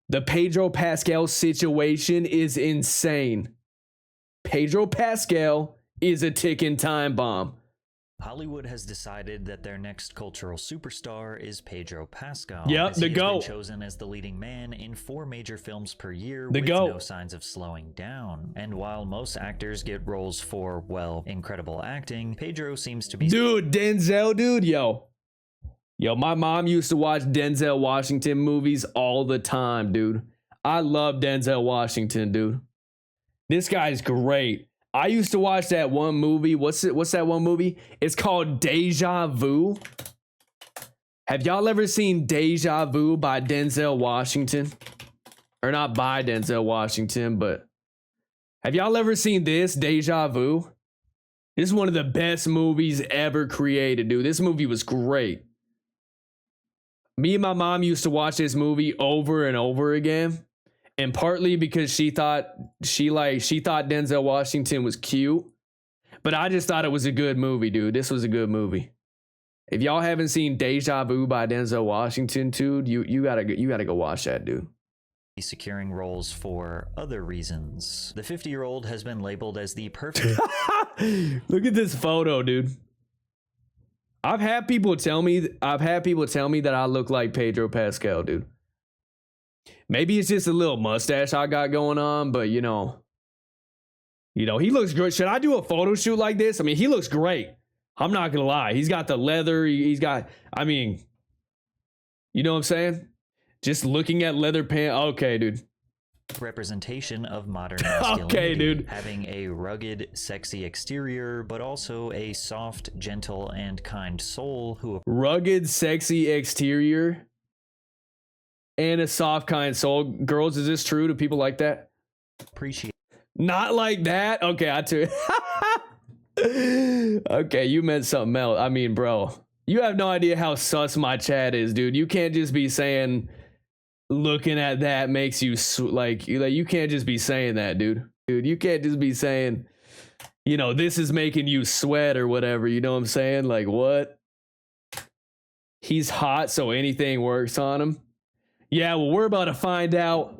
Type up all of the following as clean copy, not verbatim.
The Pedro Pascal situation is insane. Pedro Pascal is a ticking time bomb. Hollywood has decided that their next cultural superstar is Pedro Pascal. Yep, the GOAT. He has been chosen as the leading man in 4 major films per year The with GOAT. no signs of slowing down. And while most actors get roles for, well, incredible acting, Pedro seems to be... Dude, Denzel, dude, yo, my mom used to watch Denzel Washington movies all the time, dude. I love Denzel Washington, dude. This guy's great. I used to watch that one movie. What's that one movie? It's called Deja Vu. Have y'all ever seen Deja Vu by Denzel Washington? Or not by Denzel Washington, but have y'all ever seen this, Deja Vu? This is one of the best movies ever created, dude. This movie was great. Me and my mom used to watch this movie over and over again. And partly because she thought Denzel Washington was cute. But I just thought it was a good movie, dude. This was a good movie. If y'all haven't seen Deja Vu by Denzel Washington, dude, you gotta go watch that, dude. Securing roles for other reasons. The 50-year-old has been labeled as the perfect... Look at this photo, dude. I've had people tell me that I look like Pedro Pascal, dude. Maybe it's just a little mustache I got going on, but you know, he looks great. Should I do a photo shoot like this? I mean, he looks great. I'm not gonna lie. He's got the leather. He's got, I mean, you know what I'm saying? Just looking at leather pants. Okay, dude. Representation of modern masculinity. Okay, dude. Having a rugged, sexy exterior, but also a soft, gentle, and kind soul who... Rugged, sexy exterior and a soft, kind soul. Girls, is this true? Do people like that? Appreciate. Not like that? Okay, I too. Okay, you meant something else. I mean, bro, you have no idea how sus my chat is, dude. You can't just be saying looking at that makes you like you can't just be saying that, dude. You can't just be saying, this is making you sweat or whatever. You know what I'm saying? Like, what? He's hot, so anything works on him. Yeah, well, we're about to find out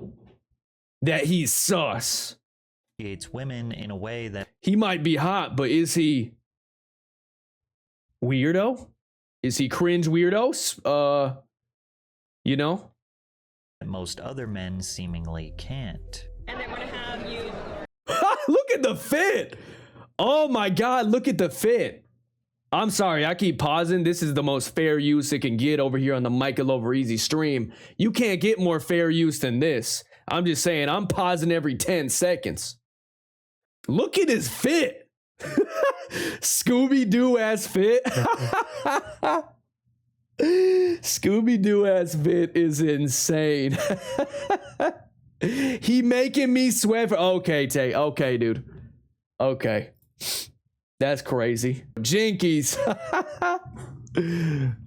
that he's sus. Women in a way that... He might be hot, but is he weirdo? Is he cringe weirdos? most other men seemingly can't. And I want to have you... Look at the fit! Oh my god, look at the fit! I'm sorry, I keep pausing. This is the most fair use it can get over here on the MichaelOE stream. You can't get more fair use than this. I'm just saying, I'm pausing every 10 seconds. Look at his fit. Scooby-Doo ass fit. Scooby-Doo ass fit is insane. He making me sweat for... Okay, Tay. Okay, dude. Okay. That's crazy. Jinkies.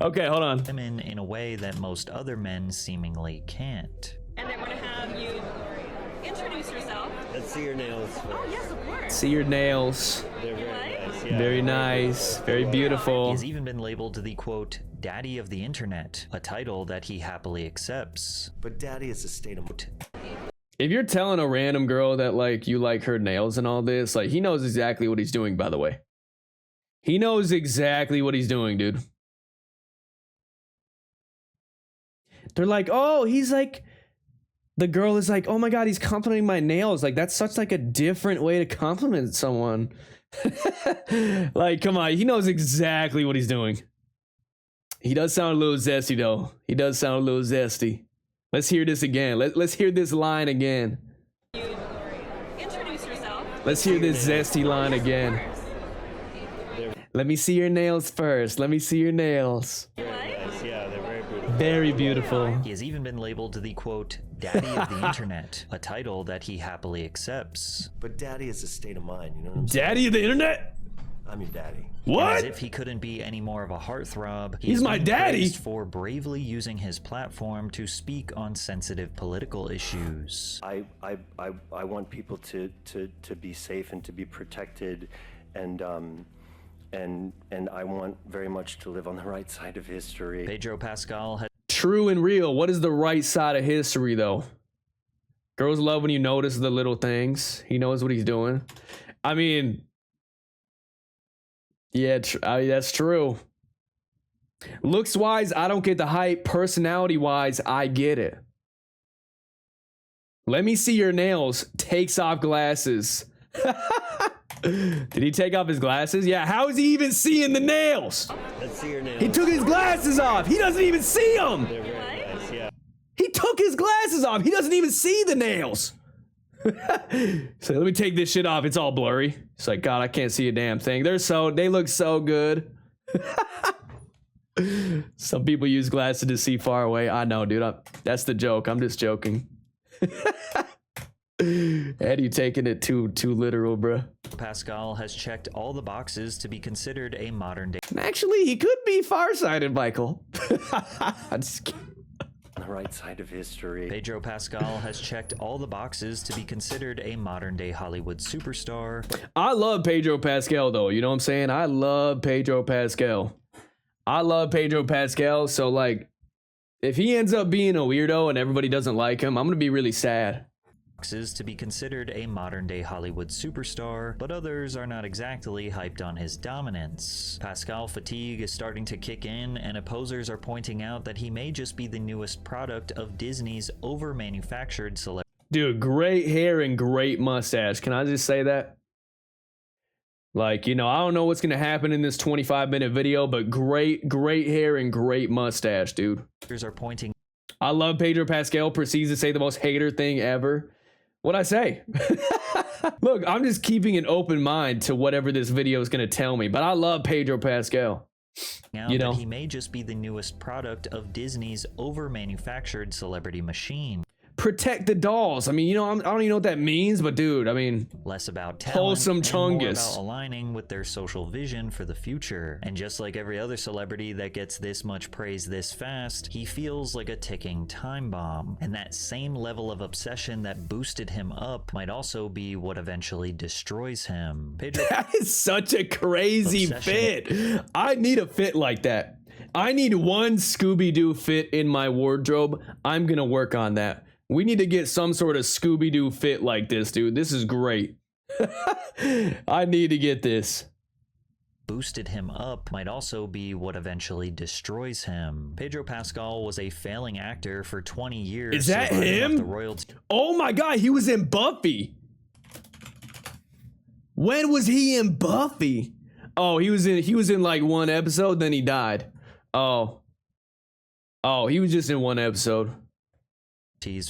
Okay, hold on. Women in a way that most other men seemingly can't. And I want to have you introduce yourself. Let's see your nails first. Oh, yes, of course. See your nails. They're very nice. Yeah, Very nice. Very beautiful. He's even been labeled the, quote, daddy of the internet, a title that he happily accepts. But daddy is a state of... If you're telling a random girl that, like, you like her nails and all this, like, he knows exactly what he's doing, by the way. He knows exactly what he's doing, dude. They're like, oh, he's like... The girl is like, oh my god, he's complimenting my nails. Like, that's such, like, a different way to compliment someone. Like, come on, he knows exactly what he's doing. He does sound a little zesty, though. He does sound a little zesty. Let's hear this again. Let's hear this line again. You introduce yourself. Let's hear this zesty line again. Let me see your nails first. Let me see your nails. What? Nice. Yeah, they're very beautiful. Very beautiful. He has even been labeled the, quote, daddy of the internet, a title that he happily accepts. But daddy is a state of mind, you know what I'm saying? Daddy of the internet? I'm your daddy. As What? if he couldn't be any more of a heartthrob, He's is my being daddy. praised for bravely using his platform to speak on sensitive political issues. I want people to be safe and to be protected, and I want very much to live on the right side of history. Pedro Pascal has True and real. What is the right side of history, though? Girls love when you notice the little things. He knows what he's doing. I mean, yeah, that's true. Looks wise, I don't get the hype. Personality wise, I get it. Let me see your nails. Takes off glasses. Did he take off his glasses? Yeah, how is he even seeing the nails? Let's see your nails. He took his glasses off. He doesn't even see them. They're very nice, yeah. He took his glasses off. He doesn't even see the nails. So let me take this shit off. It's all blurry. It's like, God, I can't see a damn thing. They look so good. Some people use glasses to see far away. I know, dude. That's the joke. I'm just joking. Eddie taking it too literal, bro. Pascal has checked all the boxes to be considered a modern-day Actually, he could be farsighted, Michael. I'm just kidding. On the right side of history. Pedro Pascal has checked all the boxes to be considered a modern-day Hollywood superstar. I love Pedro Pascal, though. You know what I'm saying? I love Pedro Pascal. So, like, if he ends up being a weirdo and everybody doesn't like him, I'm going to be really sad. To be considered a modern-day Hollywood superstar, but others are not exactly hyped on his dominance. Pascal fatigue is starting to kick in, and opposers are pointing out that he may just be the newest product of Disney's over-manufactured celebrity. Dude, great hair and great mustache. Can I just say that? Like, you know, I don't know what's going to happen in this 25-minute video, but great hair and great mustache, dude. Are pointing. I love Pedro Pascal proceeds to say the most hater thing ever. What'd I say? Look, I'm just keeping an open mind to whatever this video is going to tell me, but I love Pedro Pascal. You know, he may just be the newest product of Disney's over-manufactured celebrity machine. Protect the dolls. I mean, you know, I don't even know what that means, but dude, I mean, less about talent wholesome and more chungus. about aligning with their social vision for the future. And just like every other celebrity that gets this much praise this fast, he feels like a ticking time bomb. And that same level of obsession that boosted him up might also be what eventually destroys him. Pedro That is such a crazy fit. I need a fit like that. I need one Scooby-Doo fit in my wardrobe. I'm gonna work on that. We need to get some sort of Scooby-Doo fit like this, dude. This is great. I need to get this. Boosted him up might also be what eventually destroys him. Pedro Pascal was a failing actor for 20 years. Is that him? Oh my God, he was in Buffy. When was he in Buffy? Oh, he was in like one episode, then he died. Oh, he was just in one episode.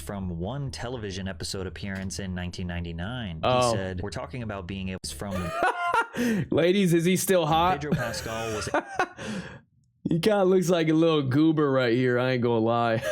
From one television episode appearance in 1999. Oh. He said, we're talking about being able from ladies, is he still hot? Pedro Pascal was he kind of looks like a little goober right here, I ain't gonna lie.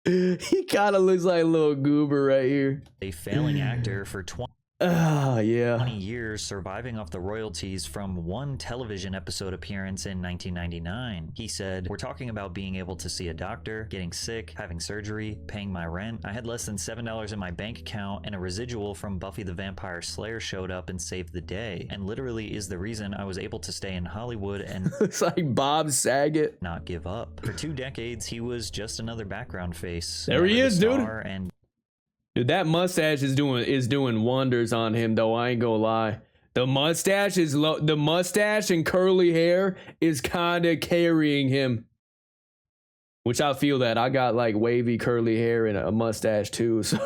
He kind of looks like a little goober right here. A failing actor for 20 years, surviving off the royalties from one television episode appearance in 1999. He said, we're talking about being able to see a doctor, getting sick, having surgery, paying my rent. I had less than $7 in my bank account, and a residual from Buffy the Vampire Slayer showed up and saved the day, and literally is the reason I was able to stay in Hollywood and looks like Bob Saget. Not give up. For 2 decades, he was just another background face. There he is, dude. And dude, that mustache is doing wonders on him, though. I ain't gonna lie. The mustache and curly hair is kind of carrying him. Which I feel that. I got like wavy curly hair and a mustache too. So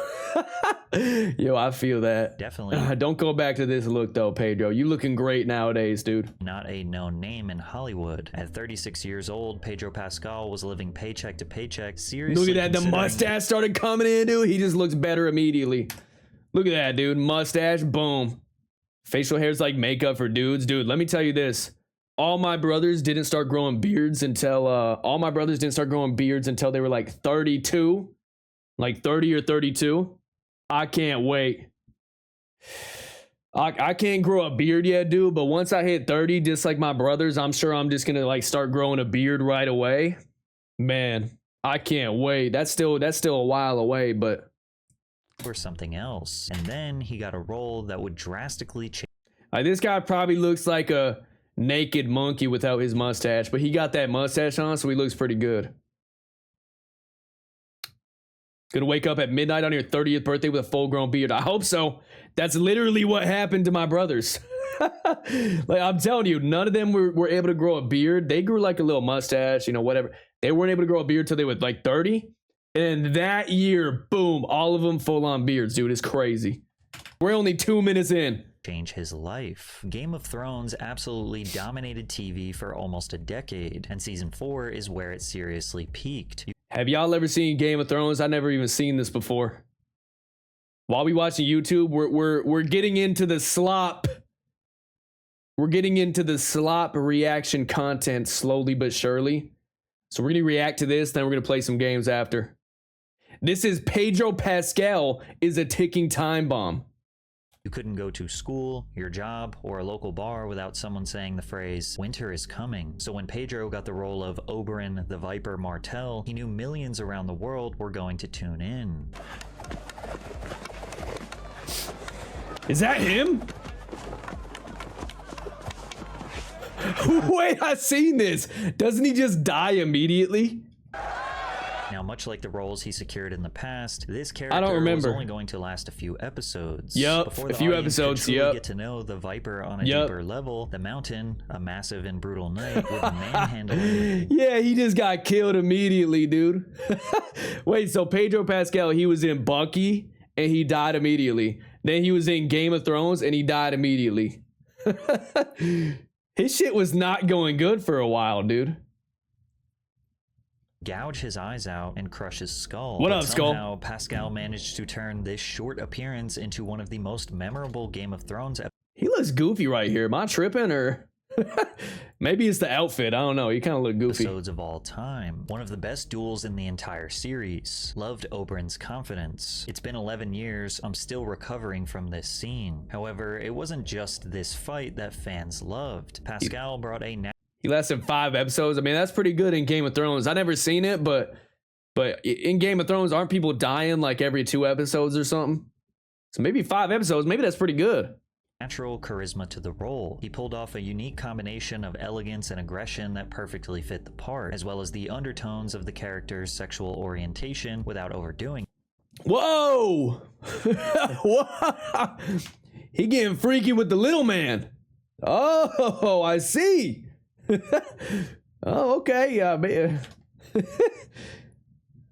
yo, I feel that. Definitely. Don't go back to this look though, Pedro. You looking great nowadays, dude. Not a known name in Hollywood. At 36 years old, Pedro Pascal was living paycheck to paycheck. Seriously, look at that. The mustache started coming in, dude. He just looks better immediately. Look at that, dude. Mustache, boom. Facial hair's like makeup for dudes. Dude, let me tell you this. All my brothers didn't start growing beards until they were like 32. Like 30 or 32. I can't wait. I can't grow a beard yet, dude, but once I hit 30, just like my brothers, I'm sure I'm just gonna like start growing a beard right away. Man, I can't wait. That's still a while away, but or something else. And then he got a role that would drastically change. Like, this guy probably looks like a naked monkey without his mustache, but he got that mustache on, so he looks pretty good. Gonna wake up at midnight on your 30th birthday with a full-grown beard. I hope so. That's literally what happened to my brothers. Like, I'm telling you, none of them were able to grow a beard. They grew like a little mustache, you know, whatever. They weren't able to grow a beard till they were like 30. And that year, boom, all of them full-on beards, dude. It's crazy. We're only 2 minutes in. Change his life. Game of Thrones absolutely dominated TV for almost a decade, and season 4 is where it seriously peaked. Have y'all ever seen Game of Thrones? I never even seen this before. While we watching YouTube, we're getting into the slop. We're getting into the slop reaction content slowly but surely. So we're gonna react to this, then we're gonna play some games after. This is Pedro Pascal is a ticking time bomb. You couldn't go to school, your job, or a local bar without someone saying the phrase, "Winter is coming." So when Pedro got the role of Oberyn the Viper Martell, he knew millions around the world were going to tune in. Is that him? Wait, I've seen this. Doesn't he just die immediately? Now, much like the roles he secured in the past, this character I don't was remember. only going to last a few episodes. Yup, Before a the few audience could episodes, truly yup. get to know the Viper on a Yup. deeper level, the Mountain, a massive and brutal knight, would manhandle him. Yeah, he just got killed immediately, dude. Wait, so Pedro Pascal, he was in Bucky and he died immediately. Then he was in Game of Thrones and he died immediately. His shit was not going good for a while, dude. Gouge his eyes out and crush his skull. What But up, Skull? somehow, Pascal managed to turn this short appearance into one of the most memorable Game of Thrones He looks goofy right here. Am I tripping or maybe it's the outfit? I don't know. He kind of look goofy. episodes of all time. One of the best duels in the entire series. Loved Oberyn's confidence. It's been 11 years, I'm still recovering from this scene. However, it wasn't just this fight that fans loved. Pascal brought a He lasted 5 episodes. I mean, that's pretty good in Game of Thrones. I never seen it, but in Game of Thrones, aren't people dying like every 2 episodes or something? So maybe 5 episodes. Maybe that's pretty good. natural charisma to the role. He pulled off a unique combination of elegance and aggression that perfectly fit the part, as well as the undertones of the character's sexual orientation without overdoing. Whoa! Whoa! He getting freaky with the little man. Oh, I see. Oh, okay. Yeah.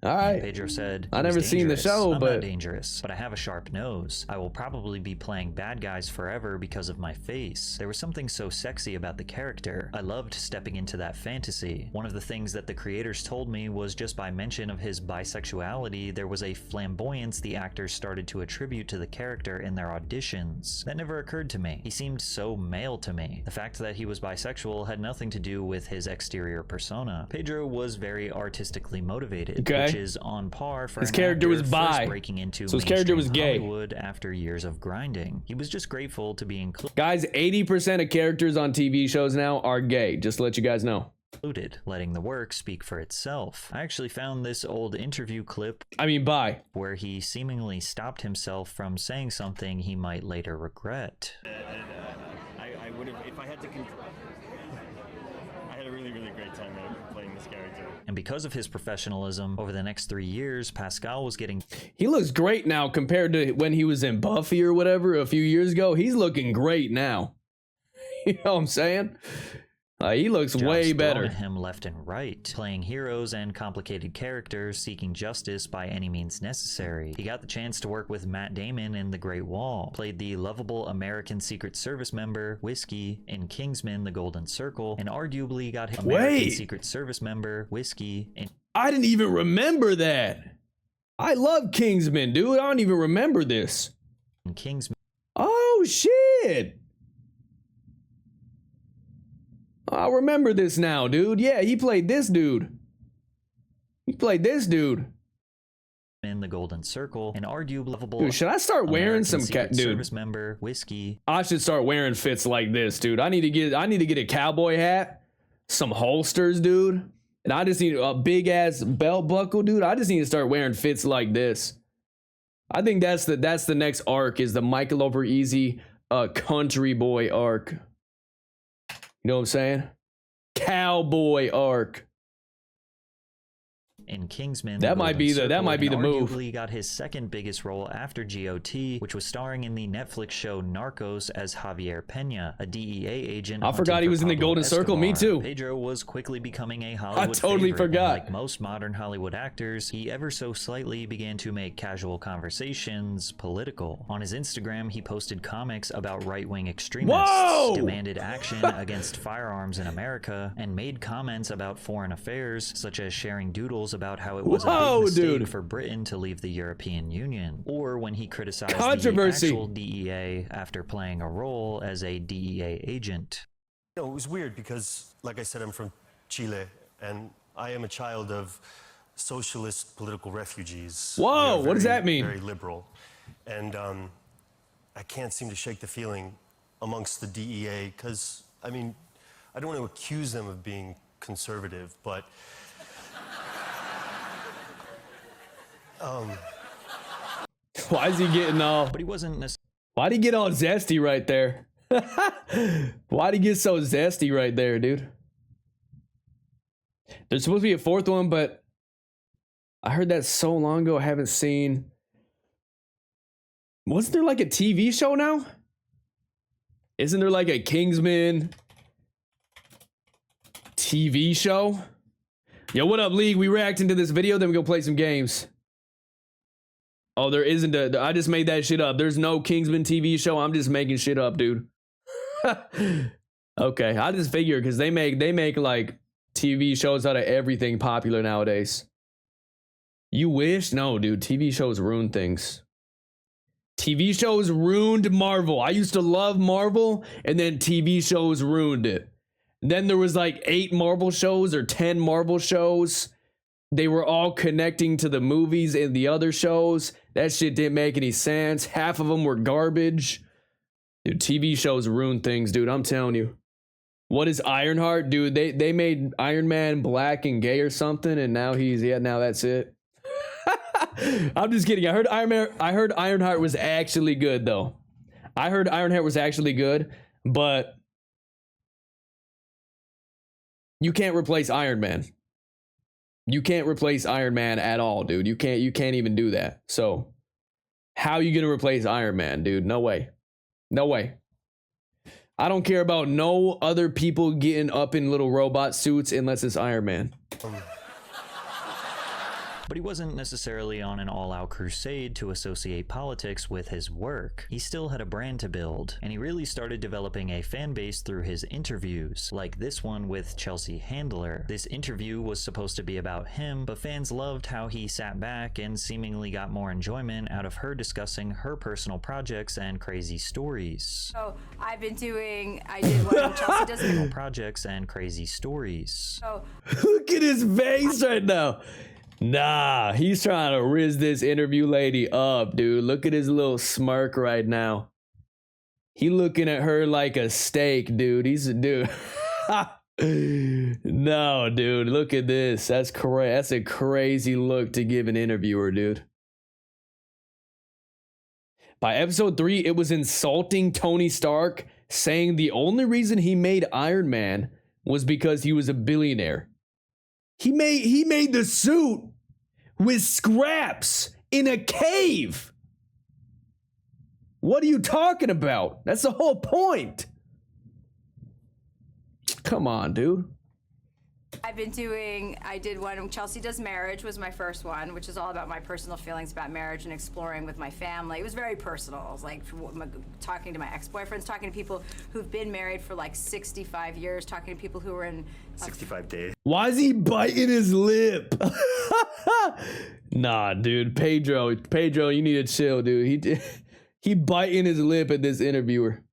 All right. Pedro said, I never seen the show, I'm but not dangerous, but I have a sharp nose. I will probably be playing bad guys forever because of my face. There was something so sexy about the character. I loved stepping into that fantasy. One of the things that the creators told me was just by mention of his bisexuality, there was a flamboyance the actors started to attribute to the character in their auditions. That never occurred to me. He seemed so male to me. The fact that he was bisexual had nothing to do with his exterior persona. Pedro was very artistically motivated. Okay. Which is on par for His an character was actor bi. first breaking into So his character was mainstream gay. Hollywood after years of grinding. He was just grateful to be guys, 80% of characters on TV shows now are gay. Just to let you guys know. included, letting the work speak for itself. I actually found this old interview clip I mean, bi. where he seemingly stopped himself from saying something he might later regret. I would have, if I had to. I had a really, really great time playing this character. And because of his professionalism, over the next 3 years, Pascal was getting He looks great now compared to when he was in Buffy or whatever a few years ago. He's looking great now. You know what I'm saying? He looks jobs way thrown better. at him left and right, playing heroes and complicated characters seeking justice by any means necessary. He got the chance to work with Matt Damon in The Great Wall, played the lovable American Secret Service member Whiskey in Kingsman: The Golden Circle, and arguably got him American Secret Service member Whiskey in I didn't even remember that. I love Kingsman, dude. I don't even remember this. Kingsman. Oh, shit. I remember this now, dude. Yeah, he played this dude. He played this dude. In The Golden Circle, and arguably lovable. Dude, should I start wearing American some Secret dude? Service member Whiskey. I should start wearing fits like this, dude. I need to get a cowboy hat, some holsters, dude. And I just need a big ass belt buckle, dude. I just need to start wearing fits like this. I think that's the next arc is the MichaelOE country boy arc. You know what I'm saying? Cowboy arc. in Kingsman. That might be the move. Arguably got his second biggest role after GOT, which was starring in the Netflix show Narcos as Javier Pena, a DEA agent. I forgot he was in the Golden Circle. Me too. Pedro was quickly becoming a Hollywood totally favorite, forgot. and like most modern Hollywood actors, he ever so slightly began to make casual conversations political. On his Instagram, he posted comics about right-wing extremists, demanded action against firearms in America, and made comments about foreign affairs, such as sharing doodles about how it was a big mistake for Britain to leave the European Union, or when he criticized the actual DEA after playing a role as a DEA agent. You know, it was weird because, like I said, I'm from Chile, and I am a child of socialist political refugees. Whoa, what does that mean? Very liberal. And I can't seem to shake the feeling amongst the DEA because, I mean, I don't want to accuse them of being conservative, but why is he getting all? But he wasn't. Why'd he get all zesty right there? Why'd he get so zesty right there, dude? There's supposed to be a fourth one, but I heard that so long ago. I haven't seen. Wasn't there like a TV show now? Isn't there like a Kingsman TV show? Yo, what up, League? We reacting to this video, then we go play some games. Oh, there isn't a... I just made that shit up. There's no Kingsman TV show. I'm just making shit up, dude. Okay, I just figure because they make like TV shows out of everything popular nowadays. You wish? No, dude. TV shows ruin things. TV shows ruined Marvel. I used to love Marvel, and then TV shows ruined it. Then there was like 8 Marvel shows or 10 Marvel shows. They were all connecting to the movies and the other shows. That shit didn't make any sense. Half of them were garbage. Dude, TV shows ruin things, dude. I'm telling you. What is Ironheart? Dude, they made Iron Man black and gay or something, and now now that's it. I'm just kidding. I heard Ironheart was actually good, though. I heard Ironheart was actually good, but you can't replace Iron Man. You can't replace Iron Man at all, dude. You can't even do that. So, how are you gonna replace Iron Man, dude? No way. No way. I don't care about no other people getting up in little robot suits unless it's Iron Man. But he wasn't necessarily on an all-out crusade to associate politics with his work. He still had a brand to build, and he really started developing a fan base through his interviews, like this one with Chelsea Handler. This interview was supposed to be about him, but fans loved how he sat back and seemingly got more enjoyment out of her discussing her personal projects and crazy stories. So I did one Chelsea does projects and crazy stories. So look at his face right now. Nah, he's trying to riz this interview lady up, dude. Look at his little smirk right now. He looking at her like a steak, dude. He's a dude. No, dude. Look at this. That's correct. That's a crazy look to give an interviewer, dude. By episode 3, it was insulting Tony Stark, saying the only reason he made Iron Man was because he was a billionaire. He made the suit with scraps in a cave. What are you talking about? That's the whole point. Come on, dude. I did one, Chelsea Does Marriage was my first one, which is all about my personal feelings about marriage and exploring with my family. It was very personal. It was like talking to my ex-boyfriends, talking to people who've been married for like 65 years, talking to people who were in 65 days. Why is he biting his lip? Nah, dude. Pedro, you need to chill, dude. He biting his lip at this interviewer.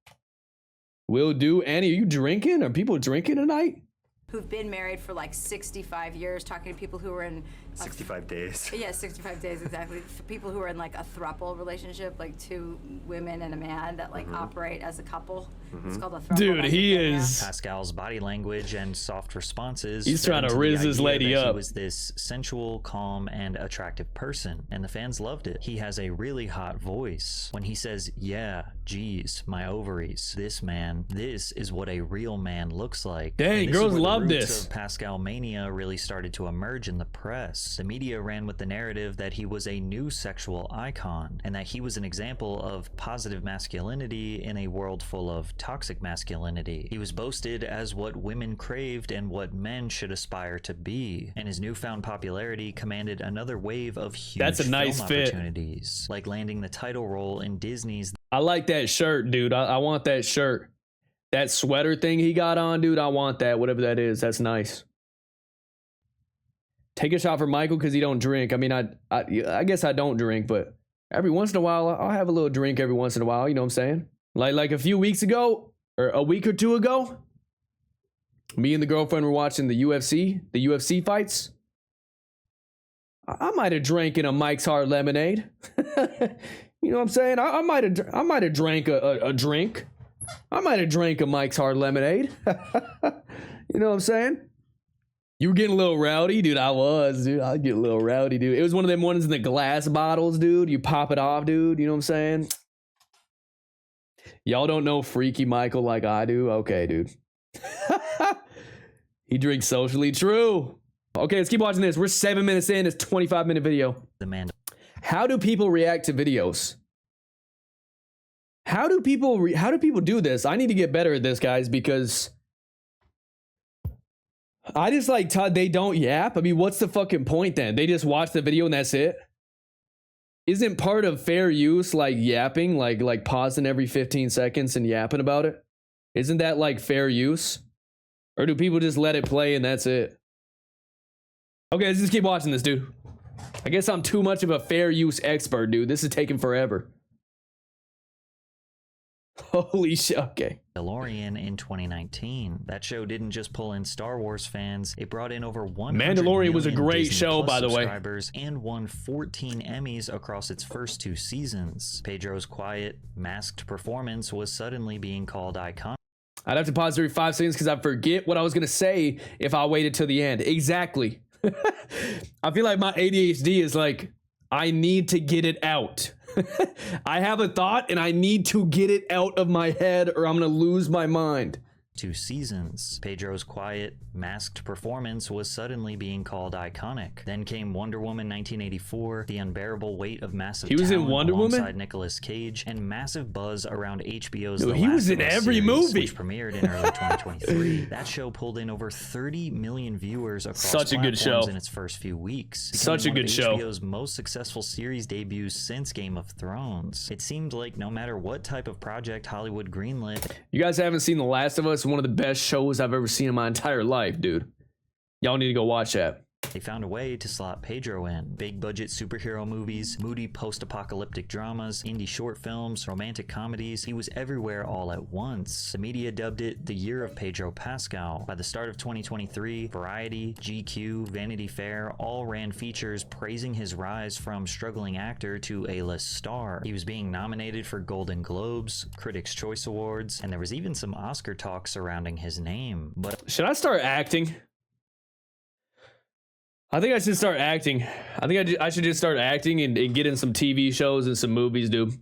Will do. Annie, are you drinking? Are people drinking tonight? Who've been married for like 65 years, talking to people who were in 65 days. Yeah, 65 days exactly. For people who are in like a throuple relationship, like 2 women and a man that like operate as a couple. It's called a throuple. Dude, he is. Pascal's body language and soft responses. He's trying to riz this lady up. He was this sensual, calm, and attractive person, and the fans loved it. He has a really hot voice. When he says, "Yeah, geez, my ovaries. This is what a real man looks like." Dang, girls love this. Pascal mania really started to emerge in the press. abuse. The media ran with the narrative that he was a new sexual icon and that he was an example of positive masculinity in a world full of toxic masculinity. He was boasted as what women craved and what men should aspire to be, and his newfound popularity commanded another wave of huge That's a nice film fit. opportunities, like landing the title role in Disney's I like that shirt, dude. I want that shirt. That sweater thing he got on, dude. I want that, whatever that is. That's nice. Take a shot for Michael because he don't drink. I mean, I guess I don't drink, but every once in a while, I'll have a little drink every once in a while. You know what I'm saying? Like a few weeks ago, or a week or two ago, me and the girlfriend were watching the UFC fights. I might have drank in a Mike's Hard Lemonade. You know what I'm saying? I might have drank a drink. I might have drank a Mike's Hard Lemonade. You know what I'm saying? You were getting a little rowdy, dude. I was, dude. I get a little rowdy, dude. It was one of them ones in the glass bottles, dude. You pop it off, dude. You know what I'm saying? Y'all don't know Freaky Michael like I do? Okay, dude. He drinks socially. True. Okay, let's keep watching this. We're 7 minutes in. It's a 25-minute video. How do people react to videos? How do people do this? I need to get better at this, guys, because I just like they don't yap. I mean, what's the fucking point then? They just watch the video and that's it. Isn't part of fair use like yapping, like pausing every 15 seconds and yapping about it? Isn't that like fair use? Or do people just let it play and that's it? Okay, let's just keep watching this, dude. I guess I'm too much of a fair use expert, dude. This is taking forever. Holy shit, okay. Mandalorian in 2019. That show didn't just pull in Star Wars fans, it brought in over 100 Mandalorian was a million great Disney show, Plus by the way. subscribers and won 14 Emmys across its first 2 seasons. Pedro's quiet, masked performance was suddenly being called iconic. I'd have to pause every 5 seconds because I forget what I was going to say if I waited till the end. Exactly. I feel like my ADHD is like, I need to get it out. I have a thought and I need to get it out of my head or I'm going to lose my mind. 2 seasons. Pedro's quiet, masked performance was suddenly being called iconic. Then came Wonder Woman 1984, the unbearable weight of massive He was in talent Wonder alongside Woman? Nicolas Cage, and massive buzz around HBO's Dude, The he Last was of in Us every series, movie. which premiered in early 2023. That show pulled in over 30 million viewers across Such a good platforms show. in its first few weeks. Such a becoming one good of show. HBO's most successful series debuts since Game of Thrones. It seemed like no matter what type of project Hollywood greenlit, You guys haven't seen The Last of Us? One of the best shows I've ever seen in my entire life, dude. Y'all need to go watch that. they found a way to slot Pedro in. Big budget superhero movies, moody post-apocalyptic dramas, indie short films, romantic comedies. He was everywhere all at once. The media dubbed it the year of Pedro Pascal. By the start of 2023, Variety, GQ, Vanity Fair all ran features praising his rise from struggling actor to A-list star. He was being nominated for Golden Globes, Critics' Choice Awards, and there was even some Oscar talk surrounding his name. But Should I start acting? I think I should start acting. I think I should just start acting and get in some TV shows and some movies, dude.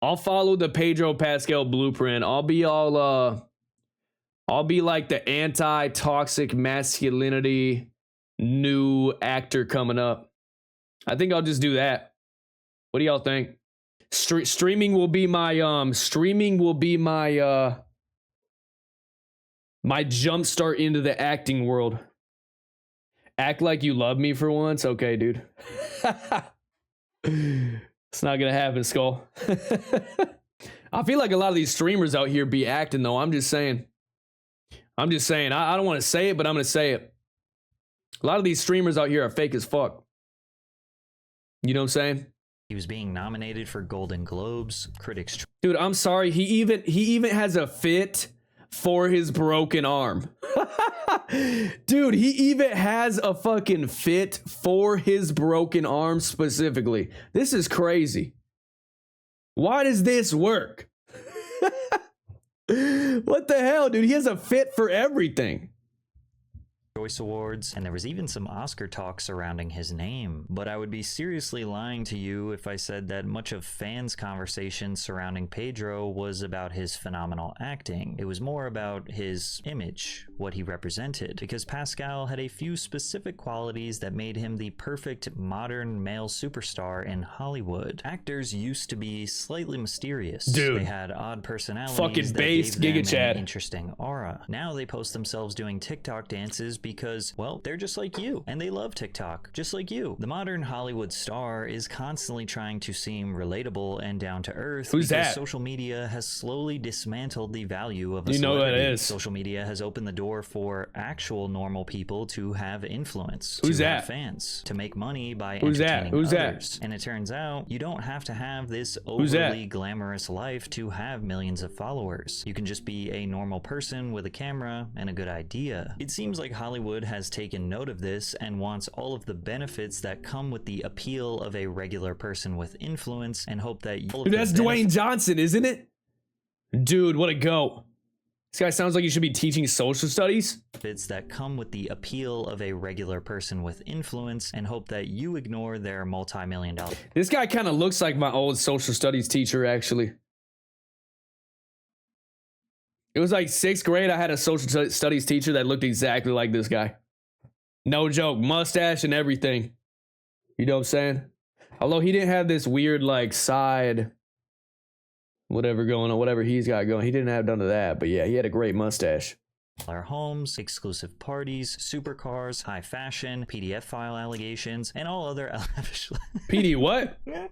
I'll follow the Pedro Pascal blueprint. I'll be like the anti-toxic masculinity new actor coming up. I think I'll just do that. What do y'all think? Streaming will be my my jump start into the acting world. Act like you love me for once? Okay, dude. It's not gonna happen, Skull. I feel like a lot of these streamers out here be acting, though. I'm just saying. I don't want to say it, but I'm gonna say it. A lot of these streamers out here are fake as fuck. You know what I'm saying? he was being nominated for Golden Globes, Critics' Dude, I'm sorry. He even has a fit for his broken arm. Dude, he even has a fucking fit for his broken arm specifically. This is crazy. Why does this work? What the hell, dude? He has a fit for everything. Choice Awards, and there was even some Oscar talk surrounding his name. But I would be seriously lying to you if I said that much of fans' conversation surrounding Pedro was about his phenomenal acting. It was more about his image, what he represented, because Pascal had a few specific qualities that made him the perfect modern male superstar in Hollywood. Actors used to be slightly mysterious. Dude. They had odd personalities Fucking that base gave them Giga Chad. an interesting aura. Now they post themselves doing TikTok dances because, well, they're just like you, and they love TikTok, just like you. The modern Hollywood star is constantly trying to seem relatable and down to earth. Who's because that? Social media has slowly dismantled the value of a You know what it celebrity. is. Social media has opened the door for actual normal people to have influence, Who's to that? have fans, to make money by Who's that? entertaining Who's that? others. And it turns out you don't have to have this Who's that? overly glamorous life to have millions of followers. You can just be a normal person with a camera and a good idea. It seems like Hollywood has taken note of this and wants all of the benefits that come with the appeal of a regular person with influence, and hope that all of Dude, the that's Dwayne Johnson, isn't it? Dude, what a goat. This guy sounds like he should be teaching social studies. benefits that come with the appeal of a regular person with influence, and hope that you ignore their multi-million-dollar This guy kind of looks like my old social studies teacher, actually. It was like 6th grade. I had a social studies teacher that looked exactly like this guy. No joke. Mustache and everything. You know what I'm saying? Although he didn't have this weird, like, side, whatever going on, whatever he's got going. He didn't have none of that. But yeah, he had a great mustache. homes, exclusive parties, supercars, high fashion, PDF file allegations, and all other PD what? all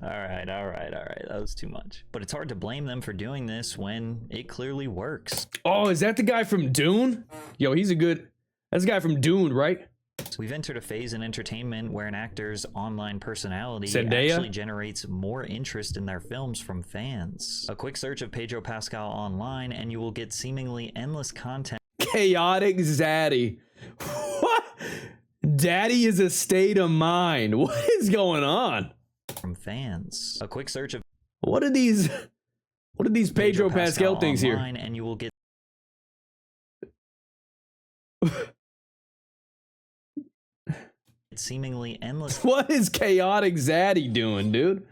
right. That was too much. But it's hard to blame them for doing this when it clearly works. Oh, is that the guy from Dune? Yo, he's a good... That's the guy from Dune, right? So we've entered a phase in entertainment where an actor's online personality Zendaya? actually generates more interest in their films from fans. A quick search of Pedro Pascal online and you will get seemingly endless content Chaotic Zaddy. What? Daddy is a state of mind. What is going on? from fans. A quick search of What are these Pedro Pascal things here? online and you will get seemingly endless What is Chaotic Zaddy doing, dude?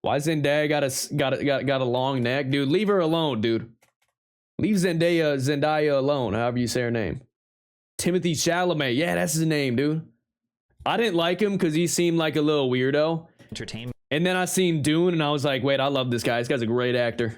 Why Zendaya got a long neck, dude? Leave her alone, dude. Leave Zendaya alone, however you say her name. Timothy Chalamet, yeah, that's his name, dude. I didn't like him because he seemed like a little weirdo. entertainment And then I seen Dune, and I was like, wait, I love this guy. This guy's a great actor.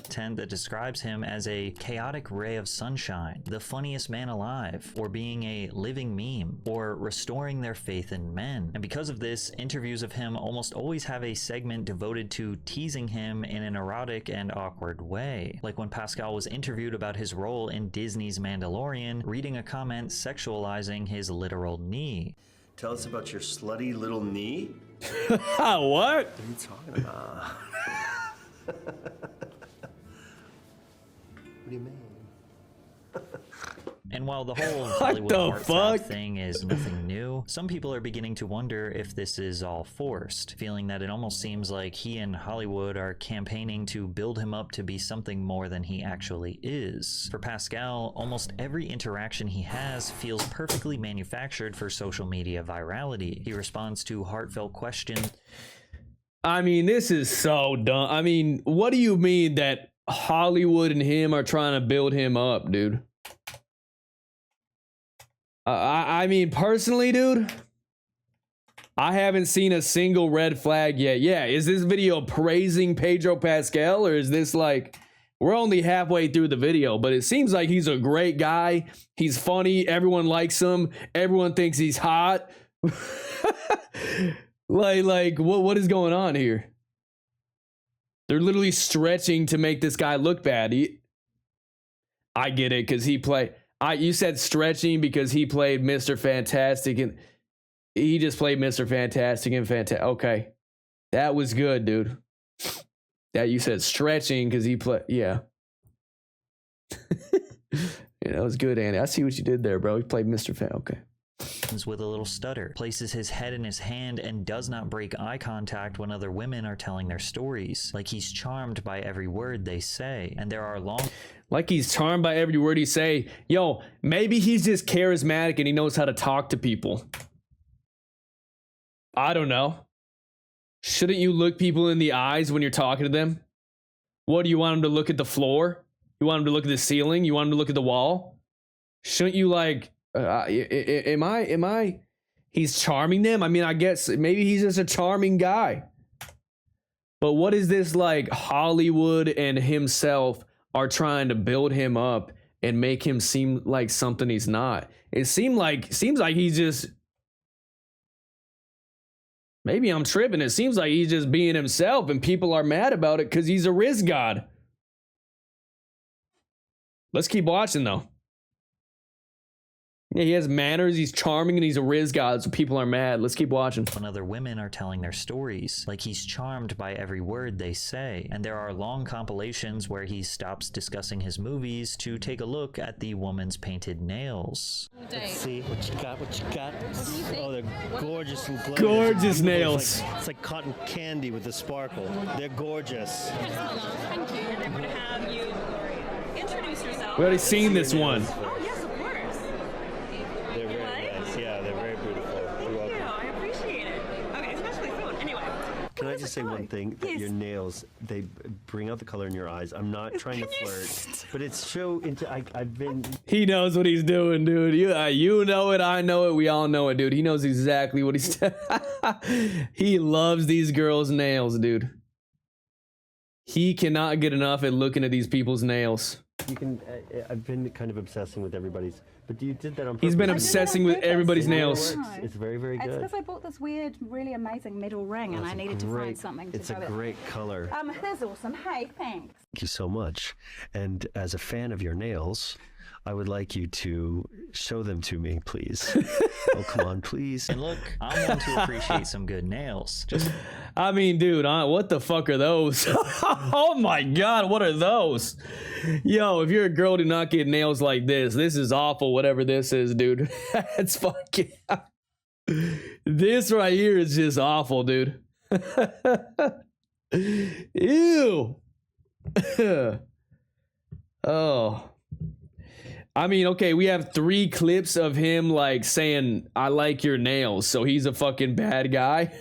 that describes him as a chaotic ray of sunshine, the funniest man alive, or being a living meme, or restoring their faith in men. And because of this, interviews of him almost always have a segment devoted to teasing him in an erotic and awkward way. Like when Pascal was interviewed about his role in Disney's Mandalorian, reading a comment sexualizing his literal knee. Tell us about your slutty little knee. What? What are you talking about? What do you mean? And while the whole Hollywood the heartthrob fuck? thing is nothing new, some people are beginning to wonder if this is all forced, feeling that it almost seems like he and Hollywood are campaigning to build him up to be something more than he actually is. For Pascal, almost every interaction he has feels perfectly manufactured for social media virality. He responds to heartfelt questions. I mean, this is so dumb. I mean, what do you mean that Hollywood and him are trying to build him up, dude? I mean, personally, dude, I haven't seen a single red flag yet. Yeah, is this video praising Pedro Pascal, or is this like, we're only halfway through the video, but it seems like he's a great guy. He's funny. Everyone likes him. Everyone thinks he's hot. like what is going on here? They're literally stretching to make this guy look bad. I get it, because he played... you said stretching because he played Mr. Fantastic, and he just played Mr. Fantastic and Fantastic. Okay. That was good, dude. That you said stretching because he played... Yeah. Yeah, that was good, Andy. I see what you did there, bro. He played Mr. Okay. with a little stutter, places his head in his hand, and does not break eye contact when other women are telling their stories, like he's charmed by every word they say. And there are long Like he's charmed by every word he say. Yo, maybe he's just charismatic and he knows how to talk to people. I don't know. Shouldn't you look people in the eyes when you're talking to them? What, do you want them to look at the floor? You want them to look at the ceiling? You want them to look at the wall? Shouldn't you like, am I, he's charming them? I mean, I guess maybe he's just a charming guy. But what is this, like Hollywood and himself are trying to build him up and make him seem like something he's not? It seems like he's just, maybe I'm tripping. It seems like he's just being himself and people are mad about it because he's a wrist god. Let's keep watching though. Yeah, he has manners, he's charming, and he's a Riz god, so people are mad. Let's keep watching. when other women are telling their stories, like he's charmed by every word they say. And there are long compilations where he stops discussing his movies to take a look at the woman's painted nails. Let's see what you got, what you got. Oh, they're gorgeous and glowing. Gorgeous nails. It's like cotton candy with the sparkle. They're gorgeous. Thank you. And I'm going to have you introduce yourself. We already seen this one. Oh, yes, of course. They're very nice. Yeah, they're very beautiful. You're Thank you. welcome. I appreciate it. Okay, especially food. Anyway. Can I just say one thing? That Yes. your nails, they bring out the color in your eyes. I'm not trying to Can you flirt, but it's so into. I've been. He knows what he's doing, dude. You know it, I know it, we all know it, dude. He knows exactly what he's He loves these girls' nails, dude. He cannot get enough at looking at these people's nails. You can. I've been kind of obsessing with everybody's, but you did that on purpose. He's been didn't you? obsessing with everybody's It really nails. works. It's very, very It's good. because I bought this weird, really amazing metal ring, and I needed to find something to It's go a with great color. it. That's awesome. Hey, thanks. Thank you so much. And as a fan of your nails, I would like you to show them to me, please. Oh, come on, please. And look, I'm one to appreciate some good nails. Just I mean, dude, what the fuck are those? Oh my god, what are those? Yo, if you're a girl, do not get nails like this. This is awful, whatever this is, dude. It's fucking... This right here is just awful, dude. Ew. Oh. I mean, okay, we have 3 clips of him like saying, I like your nails. So he's a fucking bad guy.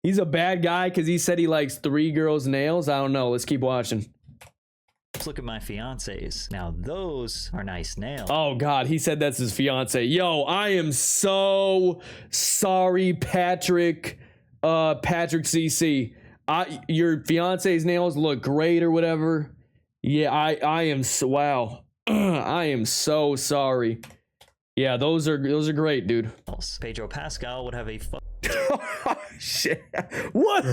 He's a bad guy because he said he likes 3 girls' nails. I don't know. Let's keep watching. look at my fiance's. Now those are nice nails. Oh God, he said that's his fiance. Yo, I am so sorry, Patrick. Patrick CC. Your fiance's nails look great or whatever. Yeah, I am so wow. I am so sorry. Yeah, those are great, dude. Pedro Pascal would have a Oh, shit. What?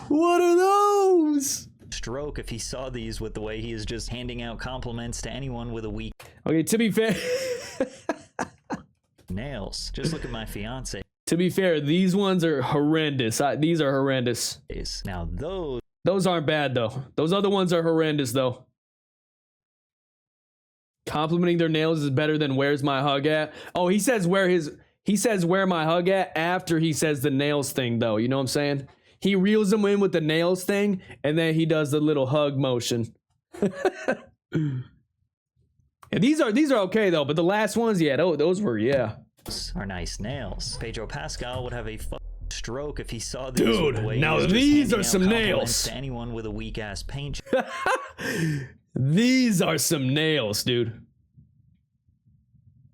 What are those? stroke if he saw these with the way he is just handing out compliments to anyone with a weak Okay, to be fair. nails. Just look at my fiance. To be fair, these ones are horrendous. These are horrendous. Now Those aren't bad though. Those other ones are horrendous though. Complimenting their nails is better than where's my hug at. Oh, he says where my hug at after he says the nails thing though. You know what I'm saying? He reels them in with the nails thing and then he does the little hug motion. Yeah, these are okay though, but the last ones, yeah, those were, yeah. are nice nails. Pedro Pascal would have a stroke if he saw these. Dude, with the way he now is just these handing are out some compliments nails. to anyone with a weak ass paint. These are some nails, dude.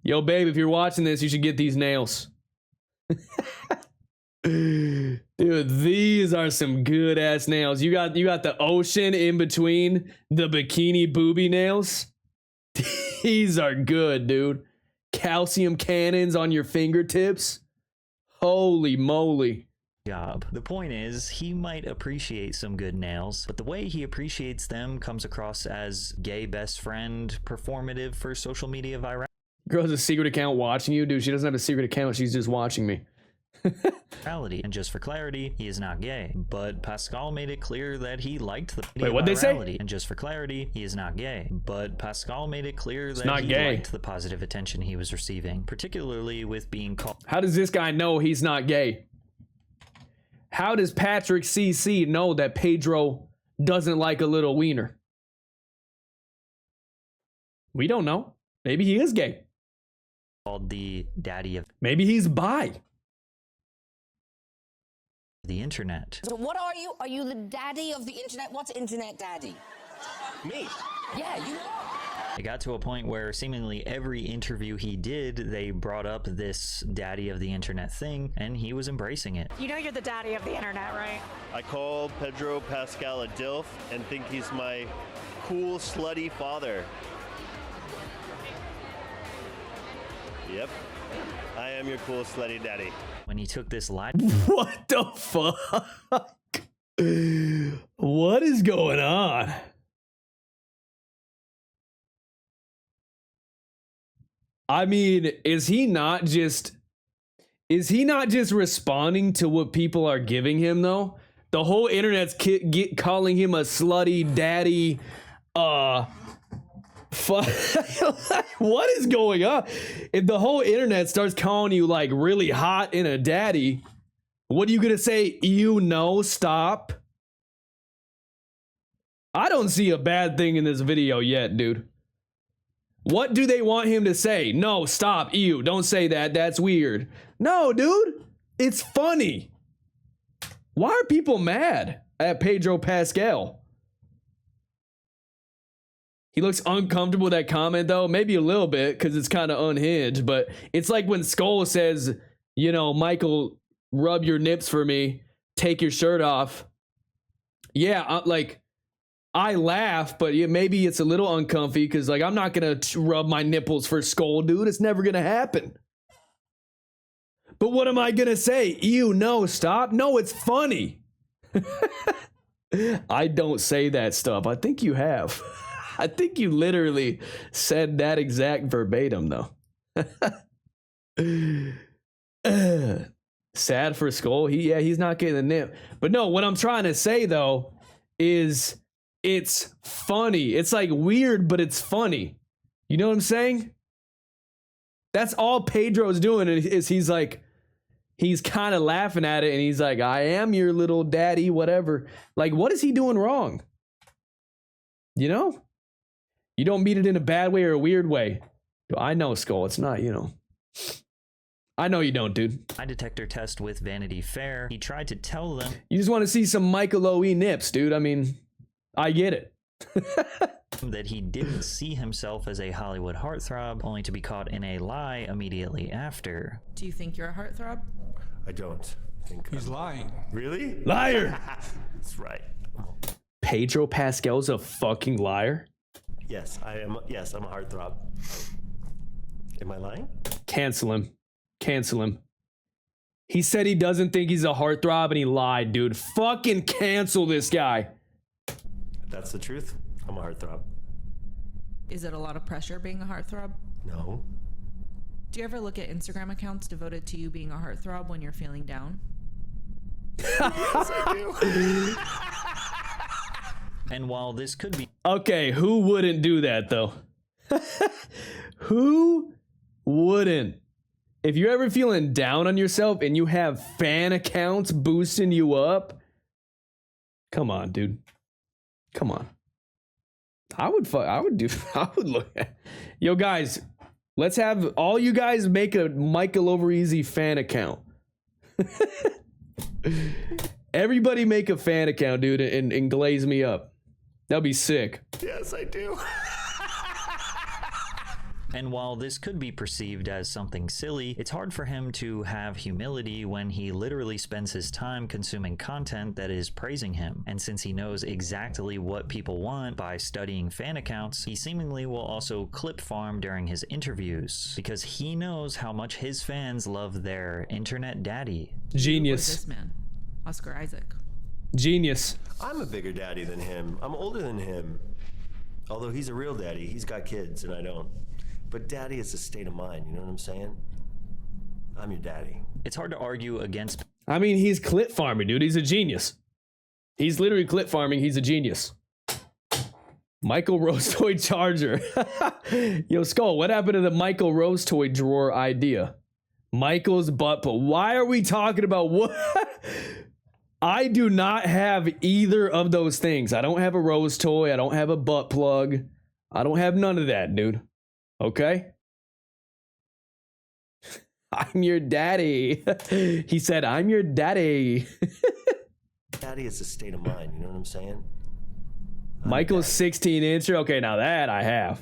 Yo, babe, if you're watching this, you should get these nails. Dude, these are some good ass nails. You got the ocean in between the bikini booby nails. These are good, dude. Calcium cannons on your fingertips. Holy moly. Job. The point is, he might appreciate some good nails, but the way he appreciates them comes across as gay best friend, performative for social media virality. Girl has a secret account watching you. Dude, she doesn't have a secret account. She's just watching me. virality. And just for clarity, he is not gay. But Pascal made it clear that he liked the Wait, what'd they say? virality. And just for clarity, he is not gay. But Pascal made it clear that not he gay. liked the positive attention he was receiving, particularly with being called How does this guy know he's not gay? How does Patrick CC know that Pedro doesn't like a little wiener? We don't know. Maybe he is gay. the daddy of Maybe he's bi. the internet. So what are you? Are you the daddy of the internet? What's internet daddy? Me? Yeah, you are. It got to a point where seemingly every interview he did, they brought up this daddy of the internet thing, and he was embracing it. You know you're the daddy of the internet, right? I call Pedro Pascal a DILF and think he's my cool, slutty father. Yep. I am your cool, slutty daddy. When he took this lie What the fuck? What is going on? I mean, is he not just responding to what people are giving him though? The whole internet's calling him a slutty daddy. What is going on? If the whole internet starts calling you like really hot and a daddy, what are you gonna say? You know, stop. I don't see a bad thing in this video yet, dude. What do they want him to say? No, stop. Ew, don't say that. That's weird. No, dude. It's funny. Why are people mad at Pedro Pascal? He looks uncomfortable with that comment, though. Maybe a little bit, because it's kind of unhinged. But it's like when Skull says, you know, Michael, rub your nips for me. Take your shirt off. Yeah, like... I laugh, but maybe it's a little uncomfy because, like, I'm not going to rub my nipples for Skull, dude. It's never going to happen. But what am I going to say? Ew, no, stop. No, it's funny. I don't say that stuff. I think you have. I think you literally said that exact verbatim, though. Sad for Skull. He's not getting the nip. But no, what I'm trying to say, though, is... it's funny. It's like weird, but it's funny. You know what I'm saying? That's all Pedro's doing is he's like, he's kind of laughing at it and he's like, I am your little daddy, whatever. Like, what is he doing wrong? You know? You don't mean it in a bad way or a weird way. I know, Skull. It's not, you know. I know you don't, dude. Lie detector test with Vanity Fair. He tried to tell them You just want to see some MichaelOE nips, dude. I mean... I get it. that he didn't see himself as a Hollywood heartthrob, only to be caught in a lie immediately after. Do you think you're a heartthrob? I don't think He's lying. Really? Liar! That's right. Pedro Pascal's a fucking liar? Yes, I am. Yes, I'm a heartthrob. Am I lying? Cancel him. Cancel him. He said he doesn't think he's a heartthrob and he lied, dude. Fucking cancel this guy. That's the truth. I'm a heartthrob. Is it a lot of pressure being a heartthrob? No. Do you ever look at Instagram accounts devoted to you being a heartthrob when you're feeling down? Yes, I do. And while this could be Okay, who wouldn't do that, though? Who wouldn't? If you're ever feeling down on yourself and you have fan accounts boosting you up, come on, dude. Come on. I would look at... Yo, guys, let's have all you guys make a MichaelOE fan account. Everybody make a fan account, dude, and glaze me up. That'd be sick. Yes, I do. And while this could be perceived as something silly, it's hard for him to have humility when he literally spends his time consuming content that is praising him. And since he knows exactly what people want by studying fan accounts, he seemingly will also clip farm during his interviews because he knows how much his fans love their internet daddy. Genius. Who's this man? Oscar Isaac. Genius. I'm a bigger daddy than him. I'm older than him. Although he's a real daddy. He's got kids and I don't. But daddy is a state of mind, you know what I'm saying? I'm your daddy. It's hard to argue against I mean, he's clit farming, dude. He's a genius. He's literally clit farming. He's a genius. Michael Rose toy charger. Yo, Skull, what happened to the Michael Rose toy drawer idea? Michael's butt plug. Why are we talking about what? I do not have either of those things. I don't have a Rose toy. I don't have a butt plug. I don't have none of that, dude. Okay? I'm your daddy. He said, I'm your daddy. Daddy is a state of mind, you know what I'm saying? Michael's 16-incher. Okay, now that I have.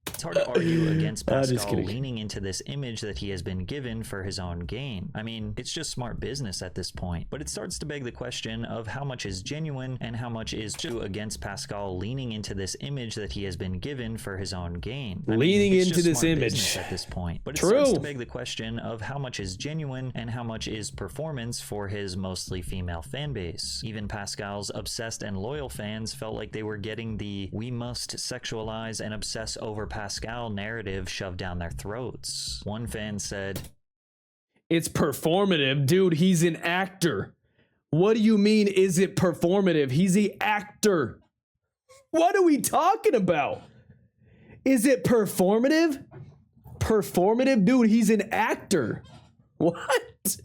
It's hard to argue against just Pascal kidding. leaning into this image that he has been given for his own gain. I mean, it's just smart business at this point, but it starts to beg the question of how much is genuine and how much is true against Pascal leaning into this image that he has been given for his own gain. I mean, Leaning it's into just this smart image. business at this point, but it True. starts to beg the question of how much is genuine and how much is performance for his mostly female fan base. Even Pascal's obsessed and loyal fans felt like they were getting the "we must sexualize and obsess over Pascal" narrative shoved down their throats. One fan said, It's performative. Dude, he's an actor. What do you mean, is it performative? He's the actor. What are we talking about? Is it performative? Performative? Dude, he's an actor. What?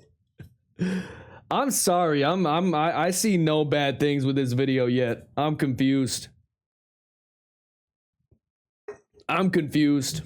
I'm sorry. I see no bad things with this video yet. I'm confused. I'm confused.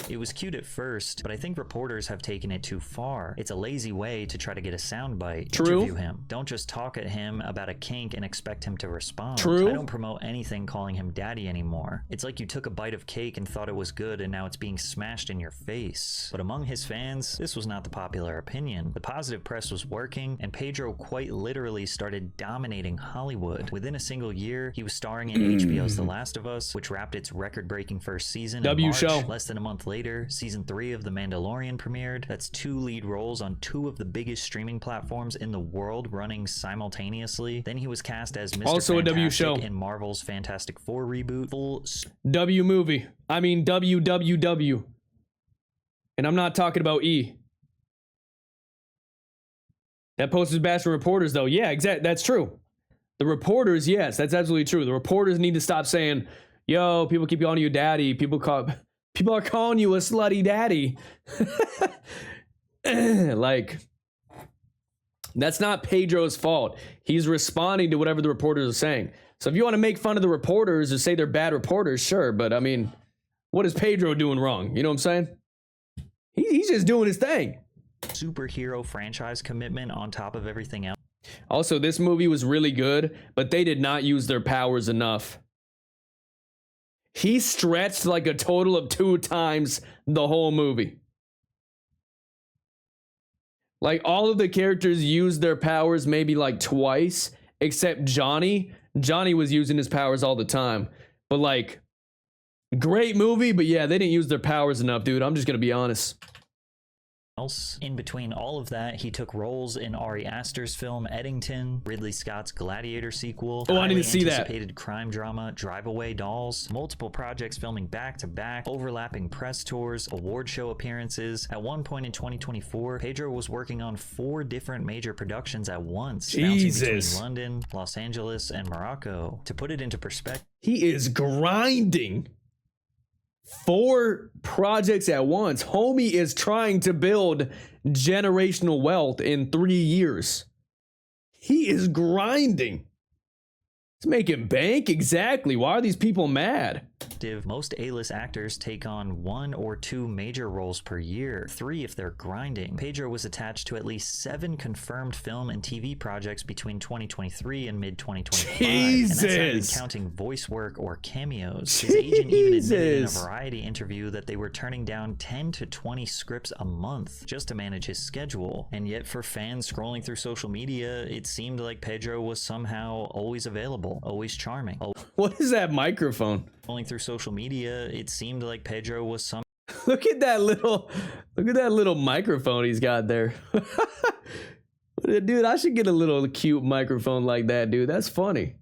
It was cute at first, but I think reporters have taken it too far. It's a lazy way to try to get a soundbite. True. Interview him. Don't just talk at him about a kink and expect him to respond. True. I don't promote anything calling him daddy anymore. It's like you took a bite of cake and thought it was good and now it's being smashed in your face. But among his fans, this was not the popular opinion. The positive press was working, and Pedro quite literally started dominating Hollywood. Within a single year, he was starring in HBO's The Last of Us, which wrapped its record-breaking first season in March. show. Less than a month later, season 3 of The Mandalorian premiered. That's 2 lead roles on 2 of the biggest streaming platforms in the world running simultaneously. Then he was cast as Mr. Also a W Fantastic show. in Marvel's Fantastic Four reboot. Full W movie. I mean WWW. And I'm not talking about E. That post is bashing reporters though. Yeah, exactly. That's true. The reporters, yes, that's absolutely true. The reporters need to stop saying, yo, people keep calling you daddy. People are calling you a slutty daddy. Like, that's not Pedro's fault. He's responding to whatever the reporters are saying. So if you want to make fun of the reporters or say they're bad reporters, sure. But I mean, what is Pedro doing wrong? You know what I'm saying? He's just doing his thing. superhero franchise commitment on top of everything else. Also, this movie was really good, but they did not use their powers enough. He stretched like a total of 2 times the whole movie. Like, all of the characters used their powers maybe like twice, except Johnny. Johnny was using his powers all the time. But like, great movie, but yeah, they didn't use their powers enough, dude. I'm just gonna be honest. In between all of that, he took roles in Ari Aster's film Eddington, Ridley Scott's Gladiator sequel, Oh, I didn't see that. anticipated crime drama Drive Away Dolls, multiple projects filming back to back, overlapping press tours, award show appearances. At one point in 2024, Pedro was working on 4 different major productions at once, bouncing Jesus. between London, Los Angeles, and Morocco. To put it into perspective, He is grinding 4 projects at once. Homie is trying to build generational wealth in 3 years. He is grinding. He's making bank? Exactly. Why are these people mad? most A-list actors take on 1 or 2 major roles per year, 3 if they're grinding. Pedro was attached to at least 7 confirmed film and TV projects between 2023 and mid-2025. Jesus! And that's not even counting voice work or cameos. His agent even admitted in a Jesus! Variety interview that they were turning down 10 to 20 scripts a month just to manage his schedule. And yet for fans scrolling through social media, it seemed like Pedro was somehow always available, always charming. What is that microphone? Scrolling through social media, it seemed like Pedro was some Look at that little microphone he's got there. Dude, I should get a little cute microphone like that, dude. That's funny.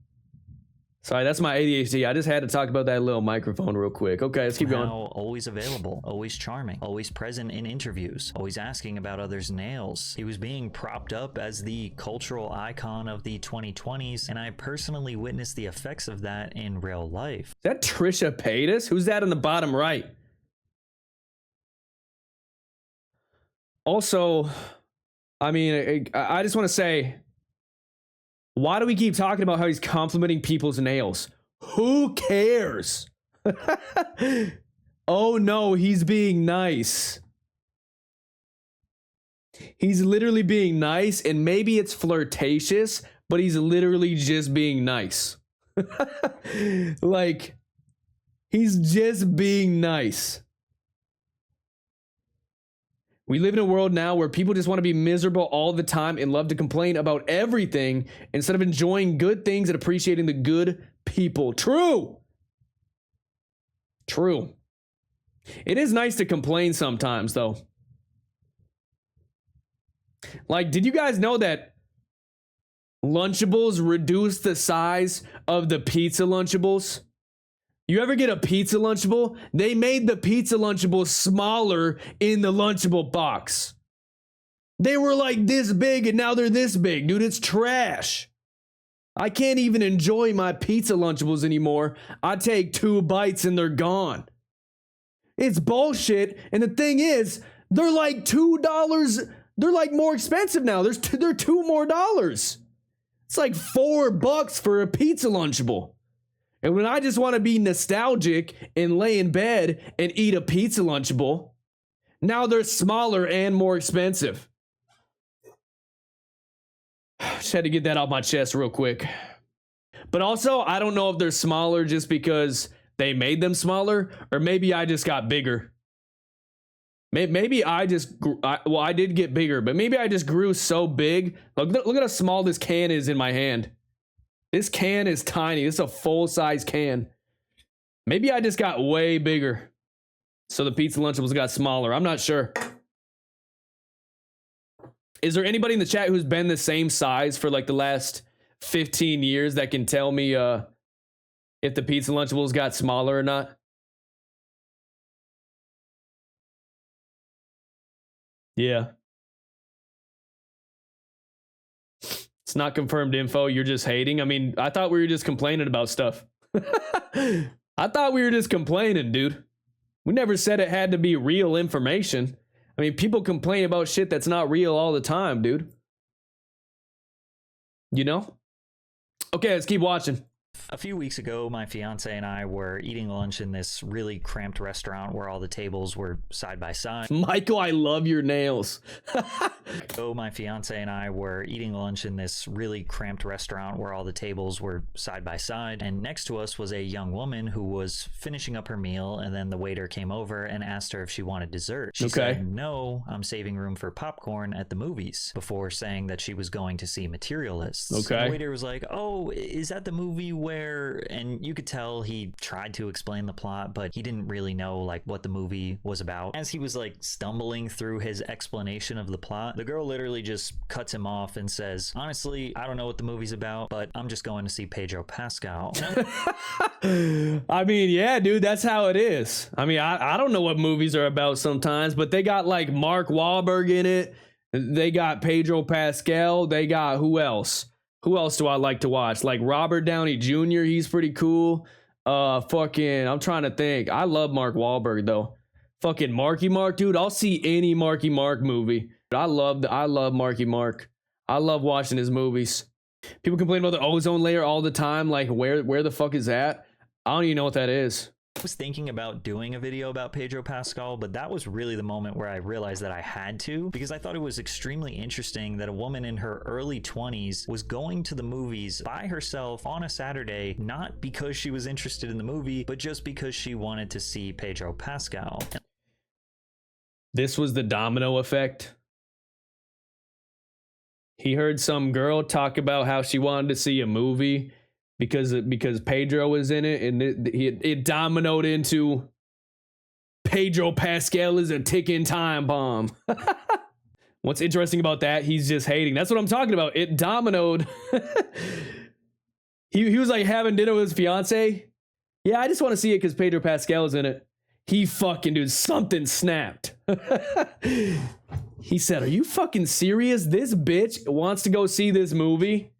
Sorry, that's my ADHD. I just had to talk about that little microphone real quick. Okay, let's keep going. Always available, always charming, always present in interviews, always asking about others' nails. He was being propped up as the cultural icon of the 2020s, and I personally witnessed the effects of that in real life. Is that Trisha Paytas? Who's that in the bottom right? Also, I mean, I just want to say, why do we keep talking about how he's complimenting people's nails? Who cares? Oh no, he's being nice. He's literally being nice, and maybe it's flirtatious, but he's literally just being nice. Like, he's just being nice. We live in a world now where people just want to be miserable all the time and love to complain about everything instead of enjoying good things and appreciating the good people. True. True. It is nice to complain sometimes, though. Like, did you guys know that Lunchables reduced the size of the pizza Lunchables? You ever get a pizza Lunchable? They made the pizza Lunchable smaller in the Lunchable box. They were like this big and now they're this big. Dude, it's trash. I can't even enjoy my pizza Lunchables anymore. I take 2 bites and they're gone. It's bullshit. And the thing is, they're like $2. They're like more expensive now. They're $2 more. It's like $4 for a pizza Lunchable. And when I just want to be nostalgic and lay in bed and eat a pizza Lunchable, now they're smaller and more expensive. Just had to get that off my chest real quick. But also, I don't know if they're smaller just because they made them smaller, or maybe I just got bigger. Maybe I just, well, I did get bigger, but maybe I just grew so big. Look at how small this can is in my hand. This can is tiny. This is a full-size can. Maybe I just got way bigger, so the pizza Lunchables got smaller. I'm not sure. Is there anybody in the chat who's been the same size for like the last 15 years that can tell me if the pizza Lunchables got smaller or not? Yeah. It's not confirmed info. You're just hating. I mean, I thought we were just complaining about stuff. I thought we were just complaining, dude. We never said it had to be real information. I mean, people complain about shit that's not real all the time, dude. You know? Okay, let's keep watching. A few weeks ago, my fiance and I were eating lunch in this really cramped restaurant where all the tables were side by side. Michael, I love your nails. So my fiance and I were eating lunch in this really cramped restaurant where all the tables were side by side, and next to us was a young woman who was finishing up her meal, and then the waiter came over and asked her if she wanted dessert. She said, "No, I'm saving room for popcorn at the movies," before saying that she was going to see Materialists. Okay. And the waiter was like, "Oh, is that the movie where," and you could tell he tried to explain the plot, but he didn't really know like what the movie was about. As he was like stumbling through his explanation of the plot, the girl literally just cuts him off and says, "Honestly, I don't know what the movie's about, but I'm just going to see Pedro Pascal." I mean, yeah, dude, that's how it is. I mean, I don't know what movies are about sometimes, but they got like Mark Wahlberg in it. They got Pedro Pascal. They got who else? Who else do I like to watch? Like Robert Downey Jr. He's pretty cool. I'm trying to think. I love Mark Wahlberg though. Fucking Marky Mark, dude. I'll see any Marky Mark movie. I love Marky Mark. I love watching his movies. People complain about the ozone layer all the time. Like where the fuck is that? I don't even know what that is. I was thinking about doing a video about Pedro Pascal, but that was really the moment where I realized that I had to, because I thought it was extremely interesting that a woman in her early 20s was going to the movies by herself on a Saturday, not because she was interested in the movie, but just because she wanted to see Pedro Pascal. This was the domino effect. He heard some girl talk about how she wanted to see a movie because Pedro was in it, and it dominoed into Pedro Pascal is a ticking time bomb. What's interesting about that, he's just hating. That's what I'm talking about. It dominoed. He was like having dinner with his fiance. Yeah, I just want to see it because Pedro Pascal is in it. He fucking, dude, something snapped. He said, are you fucking serious? This bitch wants to go see this movie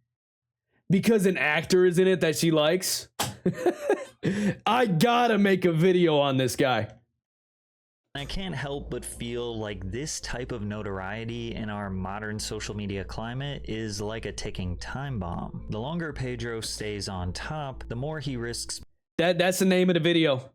because an actor is in it that she likes? I gotta make a video on this guy. I can't help but feel like this type of notoriety in our modern social media climate is like a ticking time bomb. The longer Pedro stays on top, the more he risks That's the name of the video.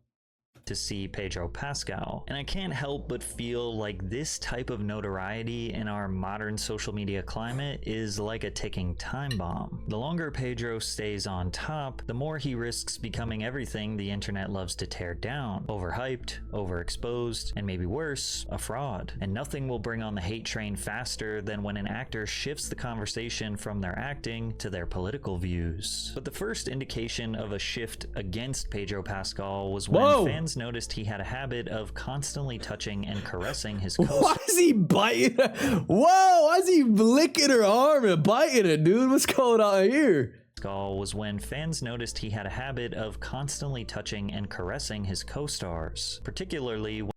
to see Pedro Pascal. And I can't help but feel like this type of notoriety in our modern social media climate is like a ticking time bomb. The longer Pedro stays on top, the more he risks becoming everything the internet loves to tear down. Overhyped, overexposed, and maybe worse, a fraud. And nothing will bring on the hate train faster than when an actor shifts the conversation from their acting to their political views. But the first indication of a shift against Pedro Pascal was when fans noticed he had a habit of constantly touching and caressing his co-star. Why is he biting her? Whoa, why is he licking her arm and biting it, dude? What's going on here? Was when fans noticed he had a habit of constantly touching and caressing his co-stars, particularly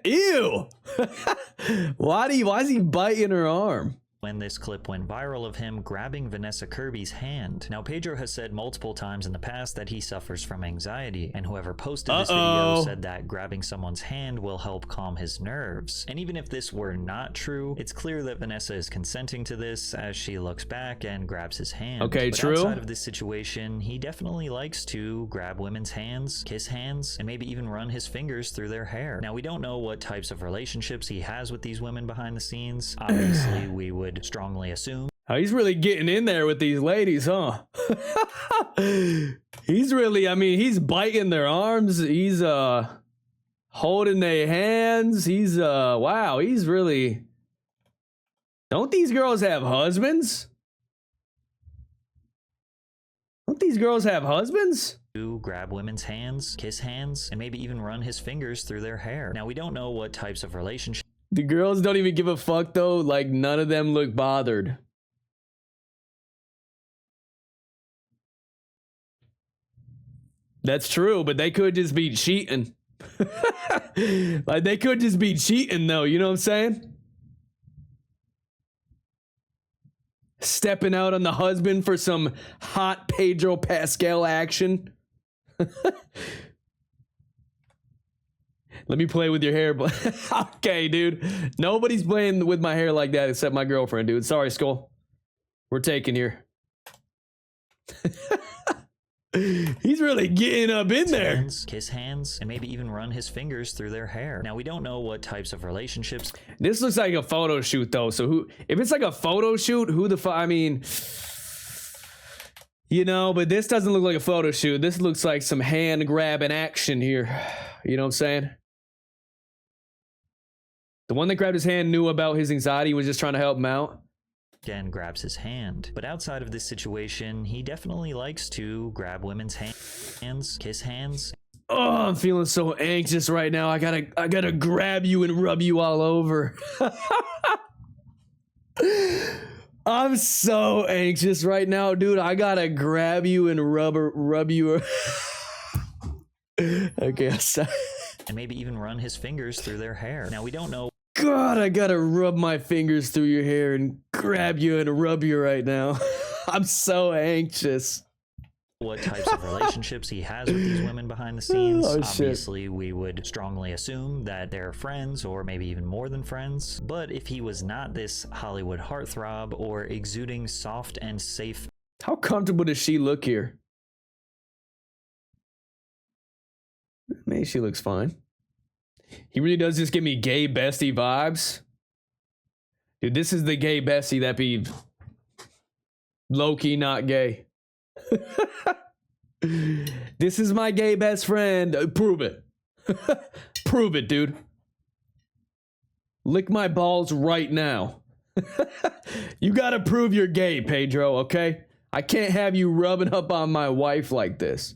Ew! Why is he biting her arm? when this clip went viral of him grabbing Vanessa Kirby's hand. Now, Pedro has said multiple times in the past that he suffers from anxiety, and whoever posted this video said that grabbing someone's hand will help calm his nerves. And even if this were not true, it's clear that Vanessa is consenting to this as she looks back and grabs his hand. Okay, but true. Outside of this situation, he definitely likes to grab women's hands, kiss hands, and maybe even run his fingers through their hair. Now, we don't know what types of relationships he has with these women behind the scenes. Obviously, we would strongly assume Oh, he's really getting in there with these ladies, huh? He's really, I mean, he's biting their arms. He's holding their hands. He's wow, he's really. Don't these girls have husbands? Don't these girls have husbands? to grab women's hands, kiss hands, and maybe even run his fingers through their hair. Now, we don't know what types of relationships. The girls don't even give a fuck though. Like, none of them look bothered. That's true, but they could just be cheating. Like, they could just be cheating though, you know what I'm saying? Stepping out on the husband for some hot Pedro Pascal action. Let me play with your hair. Okay, dude. Nobody's playing with my hair like that except my girlfriend, dude. Sorry, Skull. We're taking here. He's really getting up in there. Hands, kiss hands, and maybe even run his fingers through their hair. Now, we don't know what types of relationships. This looks like a photo shoot, though. So who, if it's like a photo shoot, who the fuck? I mean, you know, but this doesn't look like a photo shoot. This looks like some hand grabbing action here. You know what I'm saying? The one that grabbed his hand knew about his anxiety, was just trying to help him out. Again, grabs his hand. But outside of this situation, he definitely likes to grab women's hands, kiss hands. Oh, I'm feeling so anxious right now. I gotta grab you and rub you all over. I'm so anxious right now, dude. I gotta grab you and rub you. Okay, I'm sorry. And maybe even run his fingers through their hair. Now, we don't know. God, I gotta rub my fingers through your hair and grab you and rub you right now. I'm so anxious. What types of relationships he has with these women behind the scenes. Oh, Obviously, we would strongly assume that they're friends or maybe even more than friends. But if he was not this Hollywood heartthrob or exuding soft and safe. How comfortable does she look here? Maybe she looks fine. He really does just give me gay bestie vibes. Dude, this is the gay bestie that be low-key not gay. This is my gay best friend. Prove it. Prove it, dude. Lick my balls right now. You gotta prove you're gay, Pedro, okay? I can't have you rubbing up on my wife like this.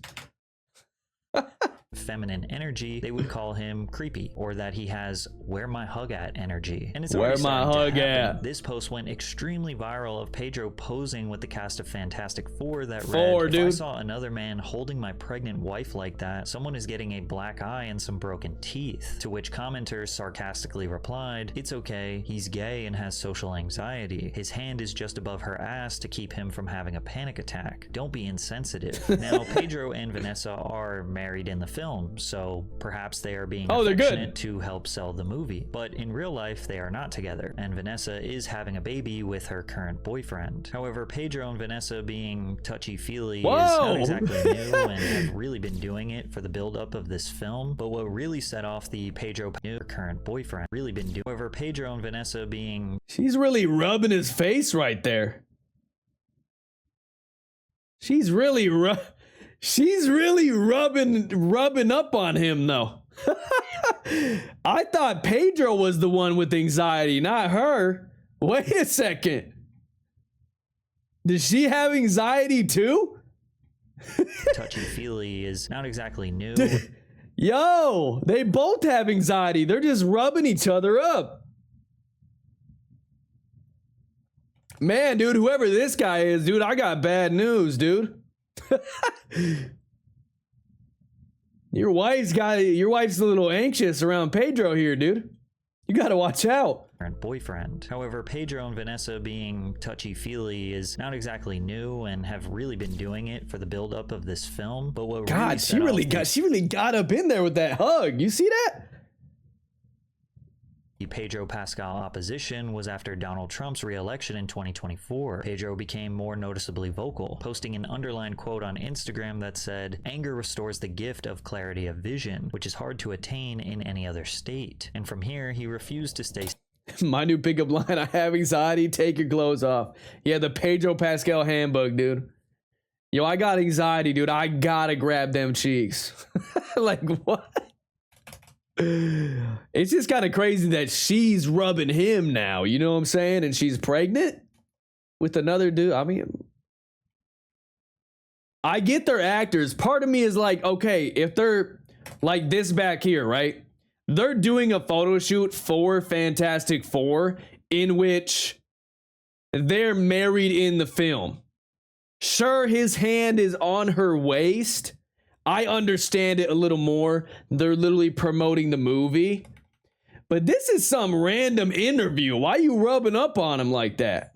feminine energy, they would call him creepy, or that he has "where my hug at" energy. And it's Where already my starting to hug happen. at? This post went extremely viral of Pedro posing with the cast of Fantastic Four that Four, read, "If I dude. saw another man holding my pregnant wife like that, someone is getting a black eye and some broken teeth." To which commenters sarcastically replied, "It's okay, he's gay and has social anxiety. His hand is just above her ass to keep him from having a panic attack. Don't be insensitive." Now, Pedro and Vanessa are married in the film, so perhaps they are being they're affectionate good. to help sell the movie. But in real life, they are not together, and Vanessa is having a baby with her current boyfriend. However, Pedro and Vanessa being touchy-feely is not exactly new and have really been doing it for the build-up of this film. But what really set off the Pedro current boyfriend really been doing. However, Pedro and Vanessa being She's really rubbing his face right there. She's really rubbing up on him though. I thought Pedro was the one with anxiety, not her. Wait a second. Does she have anxiety too? touchy-feely is not exactly new. Yo, they both have anxiety. They're just rubbing each other up. Man, dude, whoever this guy is, dude, I got bad news, dude. Your wife's a little anxious around Pedro here, dude. You gotta watch out. Boyfriend. However, Pedro and Vanessa being touchy-feely is not exactly new and have really been doing it for the build-up of this film. But what God, she really got up in there with that hug. You see that? the Pedro Pascal opposition was after Donald Trump's re-election in 2024. Pedro became more noticeably vocal, posting an underlined quote on Instagram that said, "Anger restores the gift of clarity of vision, which is hard to attain in any other state." And from here, he refused to stay. My new pickup line, I have anxiety, take your clothes off. Yeah, the Pedro Pascal handbook, dude. Yo, I got anxiety, dude. I gotta grab them cheeks. Like, what? It's just kind of crazy that she's rubbing him now, you know what I'm saying? And she's pregnant with another dude. I mean, I get they're actors. Part of me is like, okay, if they're like this back here, right? They're doing a photo shoot for Fantastic Four in which they're married in the film. Sure, his hand is on her waist. I understand it a little more. They're literally promoting the movie. But this is some random interview. Why are you rubbing up on him like that?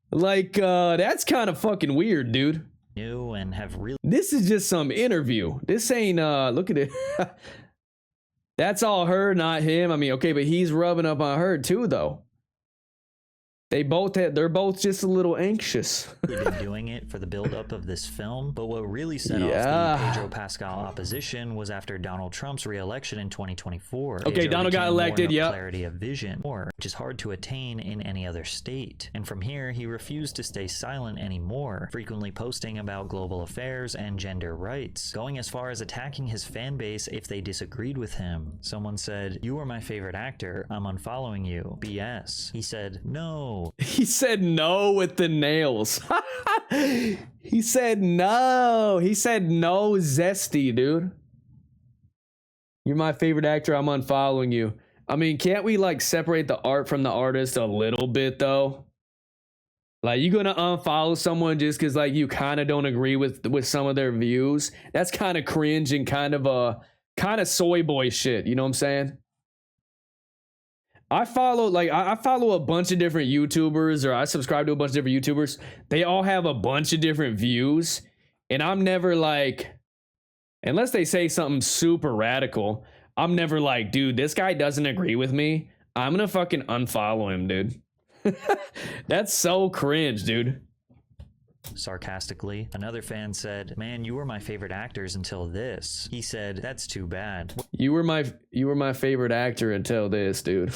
Like, that's kind of fucking weird, dude. New and have really. This is just some interview. This ain't, look at it. That's all her, not him. I mean, okay, but he's rubbing up on her too, though. They're both just a little anxious. They've been doing it for the build-up of this film, but what really set off the Pedro Pascal opposition was after Donald Trump's re-election in 2024. Okay, Donald got elected, yeah. Clarity of vision, which is hard to attain in any other state. And from here, he refused to stay silent anymore, frequently posting about global affairs and gender rights, going as far as attacking his fan base if they disagreed with him. Someone said, "You were my favorite actor. I'm unfollowing you. BS." He said, "No." He said no with the nails. He said no. He said no zesty, dude. You're my favorite actor. I'm unfollowing you. I mean, can't we like separate the art from the artist a little bit though? Like, you gonna unfollow someone just because like you kind of don't agree with some of their views? That's kind of cringe and kind of soy boy shit. You know what I'm saying? I follow a bunch of different YouTubers, or I subscribe to a bunch of different YouTubers. They all have a bunch of different views, and I'm never like, unless they say something super radical, I'm never like, dude, this guy doesn't agree with me. I'm gonna fucking unfollow him, dude. That's so cringe, dude. Sarcastically, another fan said, "Man, you were my favorite actors until this." He said, "That's too bad." You were my favorite actor until this, dude.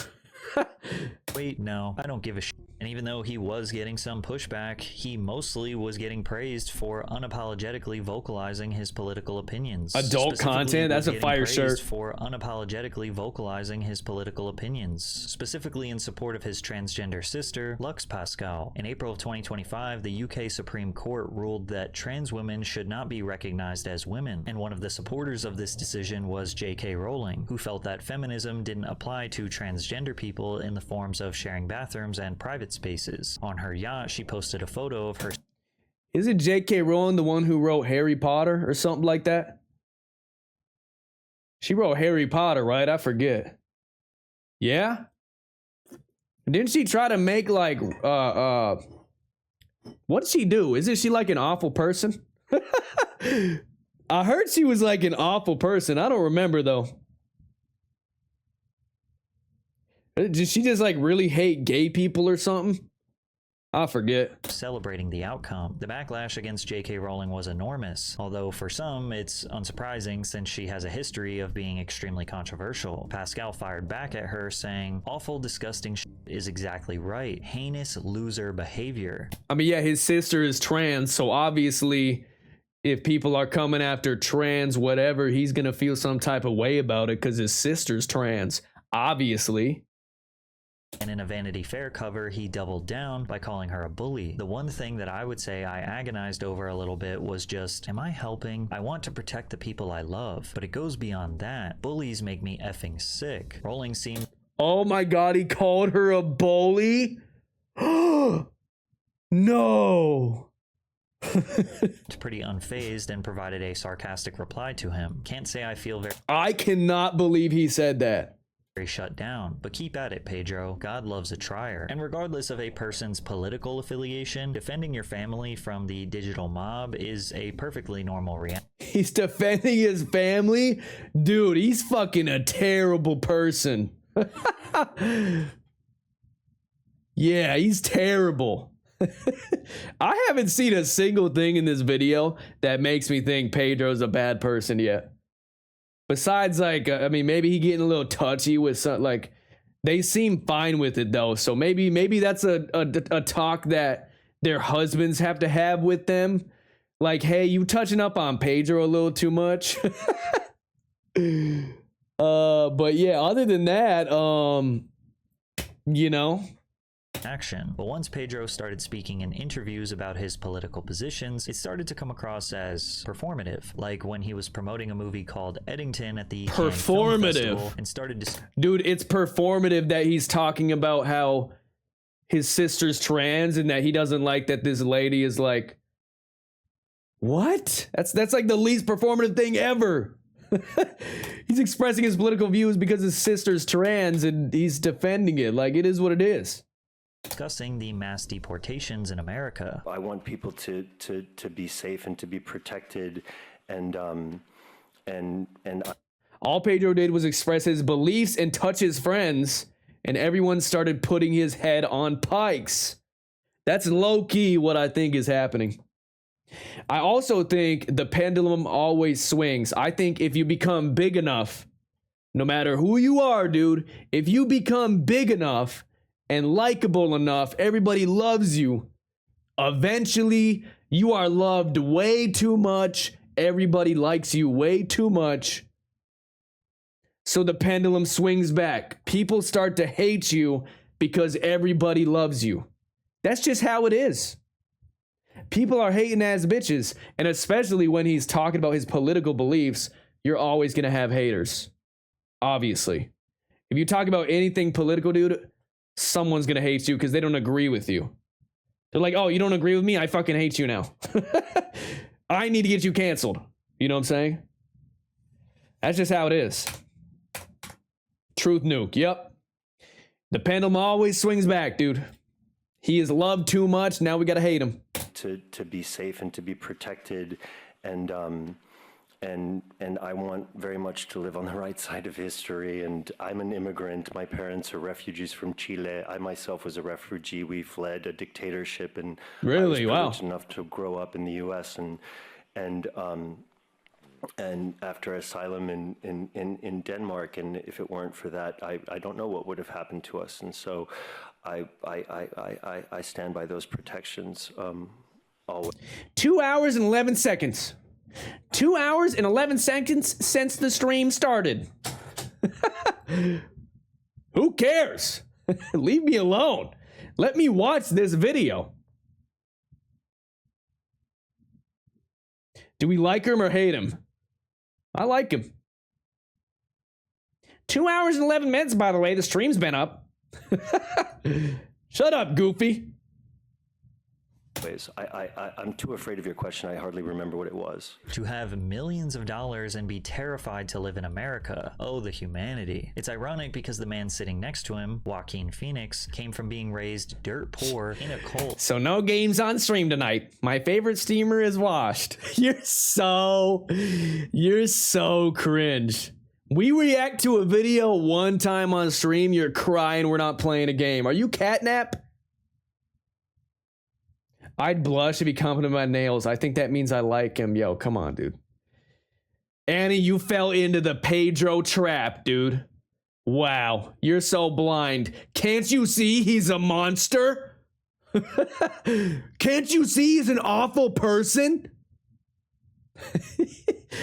Wait, no, I don't give a shit. And even though he was getting some pushback, he mostly was getting praised for unapologetically vocalizing his political opinions. Adult content? That's a fire shirt. For unapologetically vocalizing his political opinions, specifically in support of his transgender sister, Lux Pascal. In April of 2025, the UK Supreme Court ruled that trans women should not be recognized as women, and one of the supporters of this decision was J.K. Rowling, who felt that feminism didn't apply to transgender people in the forms of sharing bathrooms and private spaces. On her yacht, she posted a photo of her. Isn't J.K. Rowling the one who wrote Harry Potter or something like that? She wrote Harry Potter, right? I forget. Yeah? Didn't she try to make like what did she do? Isn't she like an awful person? I heard she was like an awful person. I don't remember though. Did she just like really hate gay people or something? I forget. Celebrating the outcome. The backlash against J.K. Rowling was enormous, although for some it's unsurprising since she has a history of being extremely controversial. Pascal fired back at her saying, "Awful, disgusting shit is exactly right. Heinous loser behavior." I mean, yeah, his sister is trans, so obviously if people are coming after trans whatever, he's gonna feel some type of way about it because his sister's trans, obviously. And in a Vanity Fair cover, he doubled down by calling her a bully. The one thing that I would say I agonized over a little bit was just, am I helping? I want to protect the people I love, but it goes beyond that. Bullies make me effing sick. Rowling seemed... Oh my god, he called her a bully? No! pretty unfazed and provided a sarcastic reply to him. Can't say I feel I cannot believe he said that. Very shut down, but keep at it, Pedro. God loves a trier. And regardless of a person's political affiliation, defending your family from the digital mob is a perfectly normal reaction. He's defending his family? Dude, he's fucking a terrible person. Yeah, he's terrible. I haven't seen a single thing in this video that makes me think Pedro's a bad person yet. Besides, like, I mean, maybe he getting a little touchy with some, like, they seem fine with it though. So maybe that's a talk that their husbands have to have with them. Like, hey, you touching up on Pedro a little too much. But yeah, other than that, you know. Action. But once Pedro started speaking in interviews about his political positions, it started to come across as performative, like when he was promoting a movie called Eddington at the Cannes Film Festival and started to... Dude, it's performative that he's talking about how his sister's trans and that he doesn't like that this lady is like... What? That's like the least performative thing ever. He's expressing his political views because his sister's trans and he's defending it. Like, it is what it is. Discussing the mass deportations in America. I want people to be safe and to be protected, and all Pedro did was express his beliefs and touch his friends, and everyone started putting his head on pikes. That's low-key what I think is happening. I also think the pendulum always swings. I think if you become big enough, no matter who you are, dude, if you become big enough and likable enough, everybody loves you. Eventually, you are loved way too much. Everybody likes you way too much. So the pendulum swings back. People start to hate you because everybody loves you. That's just how it is. People are hating ass bitches. And especially when he's talking about his political beliefs, you're always going to have haters. Obviously. If you talk about anything political, dude, someone's gonna hate you because they don't agree with you. They're like, oh, you don't agree with me? I fucking hate you now. I need to get you canceled. You know what I'm saying? That's just how it is. Truth nuke. Yep. The pendulum always swings back, dude. He is loved too much. Now we gotta hate him. To be safe and to be protected, and I want very much to live on the right side of history. And I'm an immigrant. My parents are refugees from Chile. I myself was a refugee. We fled a dictatorship, and really, I was wow, privileged enough to grow up in the U.S. and and after asylum in Denmark, and if it weren't for that, I don't know what would have happened to us. And so I stand by those protections always. 2 hours and 11 seconds. 2 hours and 11 seconds since the stream started. Who cares? Leave me alone. Let me watch this video. Do we like him or hate him? I like him. 2 hours and 11 minutes, by the way. The stream's been up. Shut up, Goofy. I'm too afraid of your question. I hardly remember what it was. To have millions of dollars and be terrified to live in America. Oh, the humanity. It's ironic because the man sitting next to him, Joaquin Phoenix, came from being raised dirt poor in a cult. So no games on stream tonight. My favorite steamer is washed. You're so cringe. We react to a video one time on stream, you're crying we're not playing a game. Are you catnap? I'd blush if he complimented my nails. I think that means I like him. Yo, come on, dude. Annie, you fell into the Pedro trap, dude. Wow, you're so blind. Can't you see he's a monster? Can't you see he's an awful person?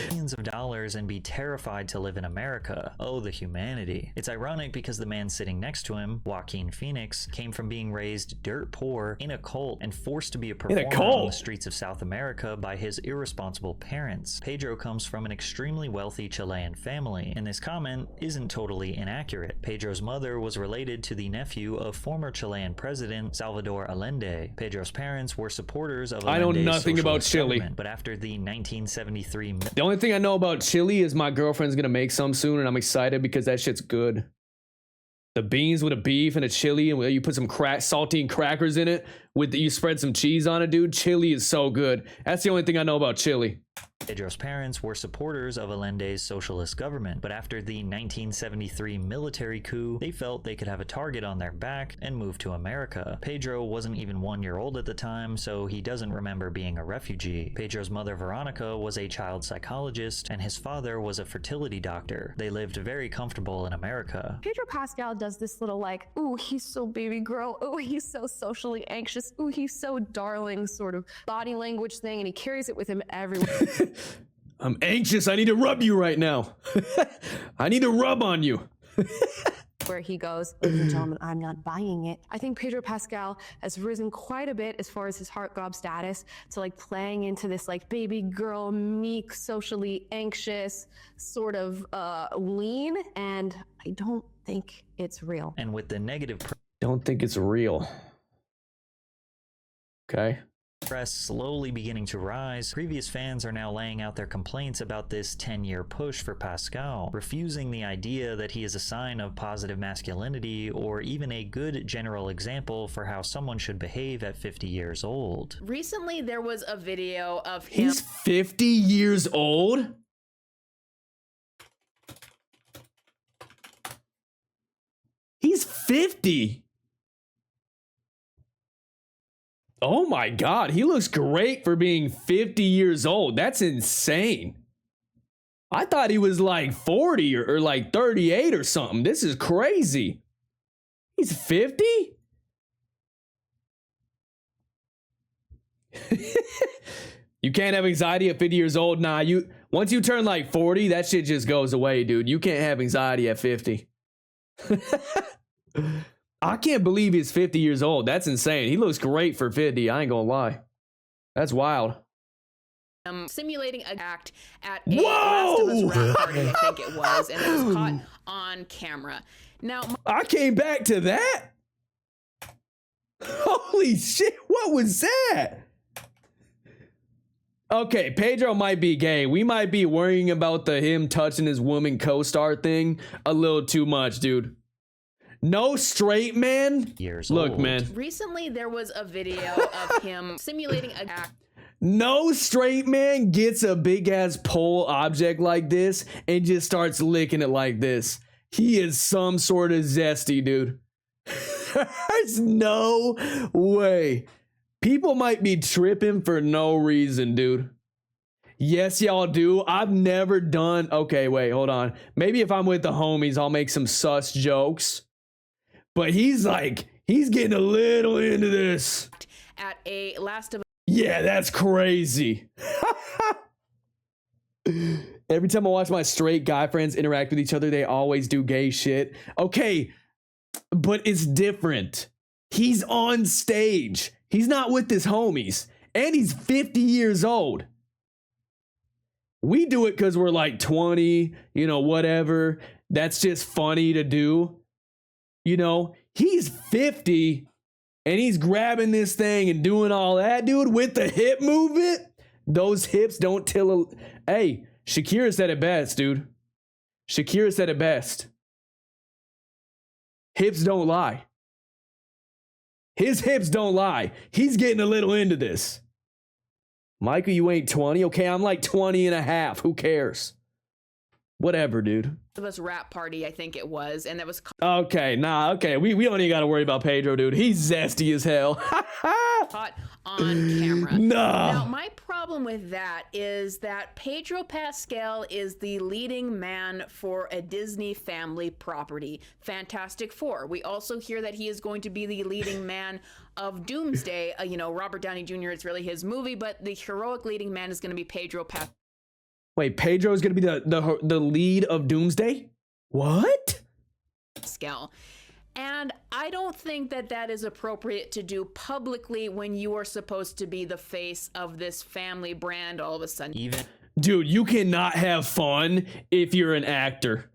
Millions of dollars and be terrified to live in America. Oh, the humanity. It's ironic because the man sitting next to him, Joaquin Phoenix, came from being raised dirt poor in a cult and forced to be a performer on the streets of South America by his irresponsible parents. Pedro comes from an extremely wealthy Chilean family, and this comment isn't totally inaccurate. Pedro's mother was related to the nephew of former Chilean president Salvador Allende. Pedro's parents were supporters of Allende's I know nothing about Chile. But after the 1973 The only thing I know about chili is my girlfriend's gonna make some soon, and I'm excited because that shit's good. The beans with a beef and a chili, and you put some saltine crackers in it. You spread some cheese on it, dude. Chili is so good. That's the only thing I know about chili. Pedro's parents were supporters of Allende's socialist government, but after the 1973 military coup, they felt they could have a target on their back and moved to America. Pedro wasn't even 1 year old at the time, so he doesn't remember being a refugee. Pedro's mother, Veronica, was a child psychologist, and his father was a fertility doctor. They lived very comfortable in America. Pedro Pascal does this little like, ooh, he's so baby girl, ooh, he's so socially anxious, ooh, he's so darling sort of body language thing, and he carries it with him everywhere. I'm anxious. I need to rub you right now. I need to rub on you. Where he goes, ladies and gentlemen, I'm not buying it. I think Pedro Pascal has risen quite a bit as far as his heartthrob status to like playing into this like baby girl, meek, socially anxious sort of lean, and I don't think it's real. And with the negative don't think it's real. Okay. Press slowly beginning to rise, previous fans are now laying out their complaints about this 10-year push for Pascal, refusing the idea that he is a sign of positive masculinity or even a good general example for how someone should behave at 50 years old. Recently, there was a video of him. He's 50 years old? He's 50. Oh my God, he looks great for being 50 years old. That's insane. I thought he was like 40 or like 38 or something. This is crazy. He's 50? You can't have anxiety at 50 years old. Nah, once you turn like 40, that shit just goes away, dude. You can't have anxiety at 50. I can't believe he's 50 years old. That's insane. He looks great for 50. I ain't gonna lie. That's wild. Simulating an act at a Last of Us rap party, I think it was, and it was caught on camera. Now, I came back to that. Holy shit, what was that? Okay, Pedro might be gay. We might be worrying about him touching his woman co-star thing a little too much, dude. No straight man. Look, man. Recently, there was a video of him simulating an act. No straight man gets a big ass pole object like this and just starts licking it like this. He is some sort of zesty, dude. There's no way. People might be tripping for no reason, dude. Yes, y'all do. I've never done. Okay, wait, hold on. Maybe if I'm with the homies, I'll make some sus jokes. But he's getting a little into this. At a Last of Yeah, that's crazy. Every time I watch my straight guy friends interact with each other, they always do gay shit. Okay, but it's different. He's on stage. He's not with his homies. And he's 50 years old. We do it because we're like 20, you know, whatever. That's just funny to do. You know, he's 50 and he's grabbing this thing and doing all that, dude, with the hip movement. Those hips don't tell. Hey, Shakira said it best, dude. Shakira said it best. Hips don't lie. His hips don't lie. He's getting a little into this. Michael, you ain't 20. Okay, I'm like 20 and a half. Who cares? Whatever, dude. of Us rap party, I think it was, and that was Okay, nah, okay. We don't even gotta worry about Pedro, dude. He's zesty as hell. caught on camera. Nah. Now, my problem with that is that Pedro Pascal is the leading man for a Disney family property, Fantastic Four. We also hear that he is going to be the leading man of Doomsday. You know, Robert Downey Jr. It's really his movie, but the heroic leading man is going to be Pedro Pascal. Wait, Pedro is going to be the lead of Doomsday? What? And I don't think that that is appropriate to do publicly when you are supposed to be the face of this family brand all of a sudden. Dude, you cannot have fun if you're an actor.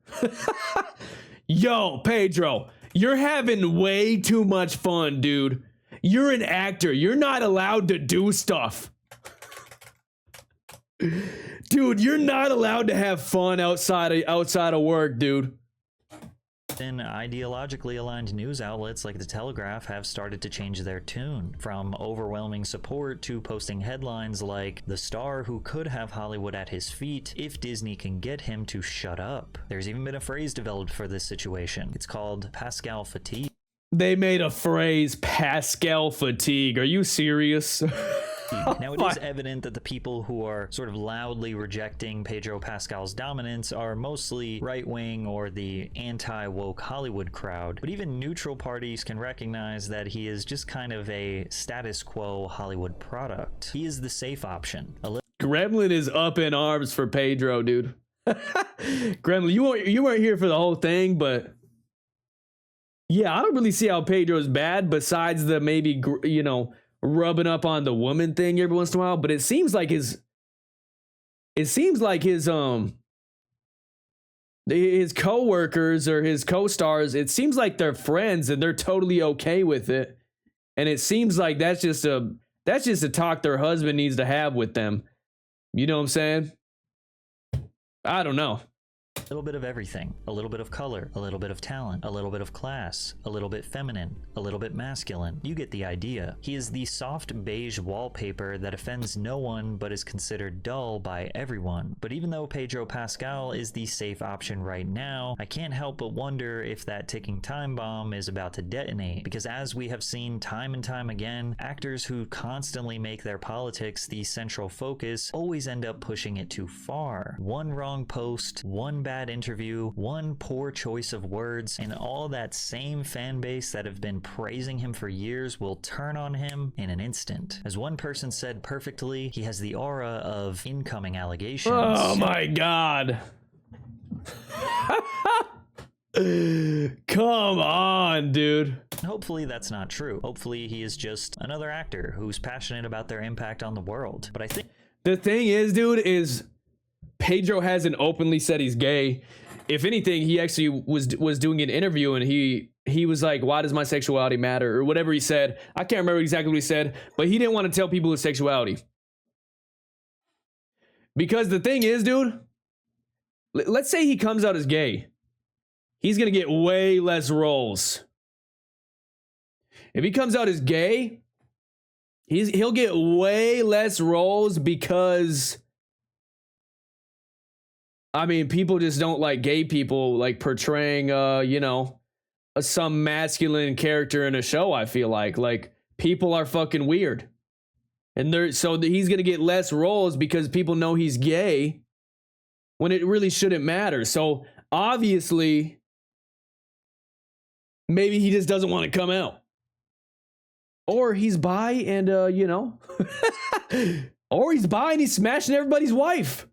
Yo, Pedro, you're having way too much fun, dude. You're an actor. You're not allowed to do stuff. Dude, you're not allowed to have fun outside of work, dude. Then ideologically aligned news outlets like The Telegraph have started to change their tune, from overwhelming support to posting headlines like, "The star who could have Hollywood at his feet if Disney can get him to shut up." There's even been a phrase developed for this situation. It's called Pascal fatigue. They made a phrase, Pascal fatigue. Are you serious? Now, it is evident that the people who are sort of loudly rejecting Pedro Pascal's dominance are mostly right-wing or the anti-woke Hollywood crowd, but even neutral parties can recognize that he is just kind of a status quo Hollywood product. He is the safe option. Gremlin is up in arms for Pedro, dude. Gremlin, you weren't here for the whole thing, but yeah, I don't really see how Pedro's bad besides the maybe, you know, rubbing up on the woman thing every once in a while, but it seems like his co-workers or his co-stars, it seems like they're friends and they're totally okay with it. And it seems like that's just a talk their husband needs to have with them. You know what I'm saying? I don't know. A little bit of everything. A little bit of color, a little bit of talent, a little bit of class, a little bit feminine, a little bit masculine. You get the idea. He is the soft beige wallpaper that offends no one but is considered dull by everyone. But even though Pedro Pascal is the safe option right now, I can't help but wonder if that ticking time bomb is about to detonate. Because as we have seen time and time again, actors who constantly make their politics the central focus always end up pushing it too far. One wrong post, one bad interview, one poor choice of words, and all that same fan base that have been praising him for years will turn on him in an instant. As one person said perfectly, he has the aura of incoming allegations. Oh my god. Come on, dude. Hopefully that's not true. Hopefully he is just another actor who's passionate about their impact on the world. But I think the thing is, dude, is Pedro hasn't openly said he's gay. If anything, he actually was doing an interview and he was like, "Why does my sexuality matter?" or whatever he said. I can't remember exactly what he said, but he didn't want to tell people his sexuality. Because the thing is, dude, let's say he comes out as gay. He's going to get way less roles. If he comes out as gay, he'll get way less roles because, I mean, people just don't like gay people like portraying, you know, some masculine character in a show. I feel like people are fucking weird. And he's gonna get less roles because people know he's gay when it really shouldn't matter. So obviously, maybe he just doesn't want to come out. Or he's bi and you know. Or he's bi and he's smashing everybody's wife.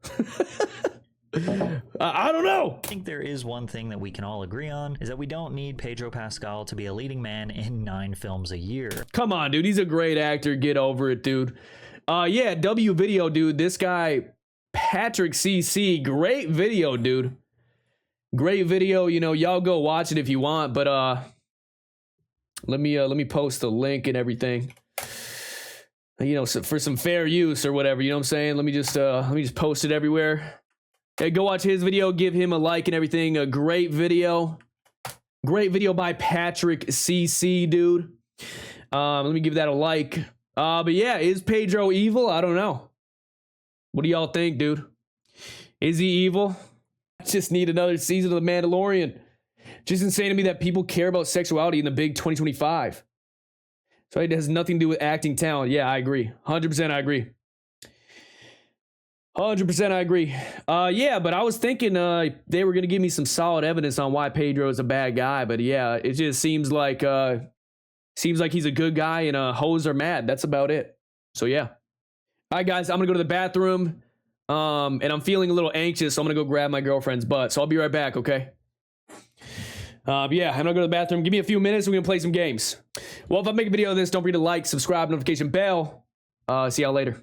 I don't know. I think there is one thing that we can all agree on, is that we don't need Pedro Pascal to be a leading man in 9 films a year. Come on, dude. He's a great actor. Get over it, dude. Yeah, W video, dude. This guy, Patrick CC, great video, dude. Great video. You know, y'all go watch it if you want, but let me post the link and everything. You know, so for some fair use or whatever, you know what I'm saying? Let me just post it everywhere. Hey, go watch his video, give him a like and everything. A great video. Great video by Patrick CC, dude. Let me give that a like. But yeah, is Pedro evil? I don't know. What do y'all think, dude? Is he evil? I just need another season of The Mandalorian. Just insane to me that people care about sexuality in the big 2025. So it has nothing to do with acting talent. Yeah, I agree. 100% I agree. 100% I agree. Yeah, but I was thinking they were going to give me some solid evidence on why Pedro is a bad guy. But yeah, it just seems like he's a good guy and hoes are mad. That's about it. So yeah. All right, guys, I'm going to go to the bathroom. And I'm feeling a little anxious, so I'm going to go grab my girlfriend's butt. So I'll be right back, okay? Yeah, I'm gonna go to the bathroom. Give me a few minutes. We're gonna play some games. Well, if I make a video of this, don't forget to like, subscribe, notification bell. See y'all later.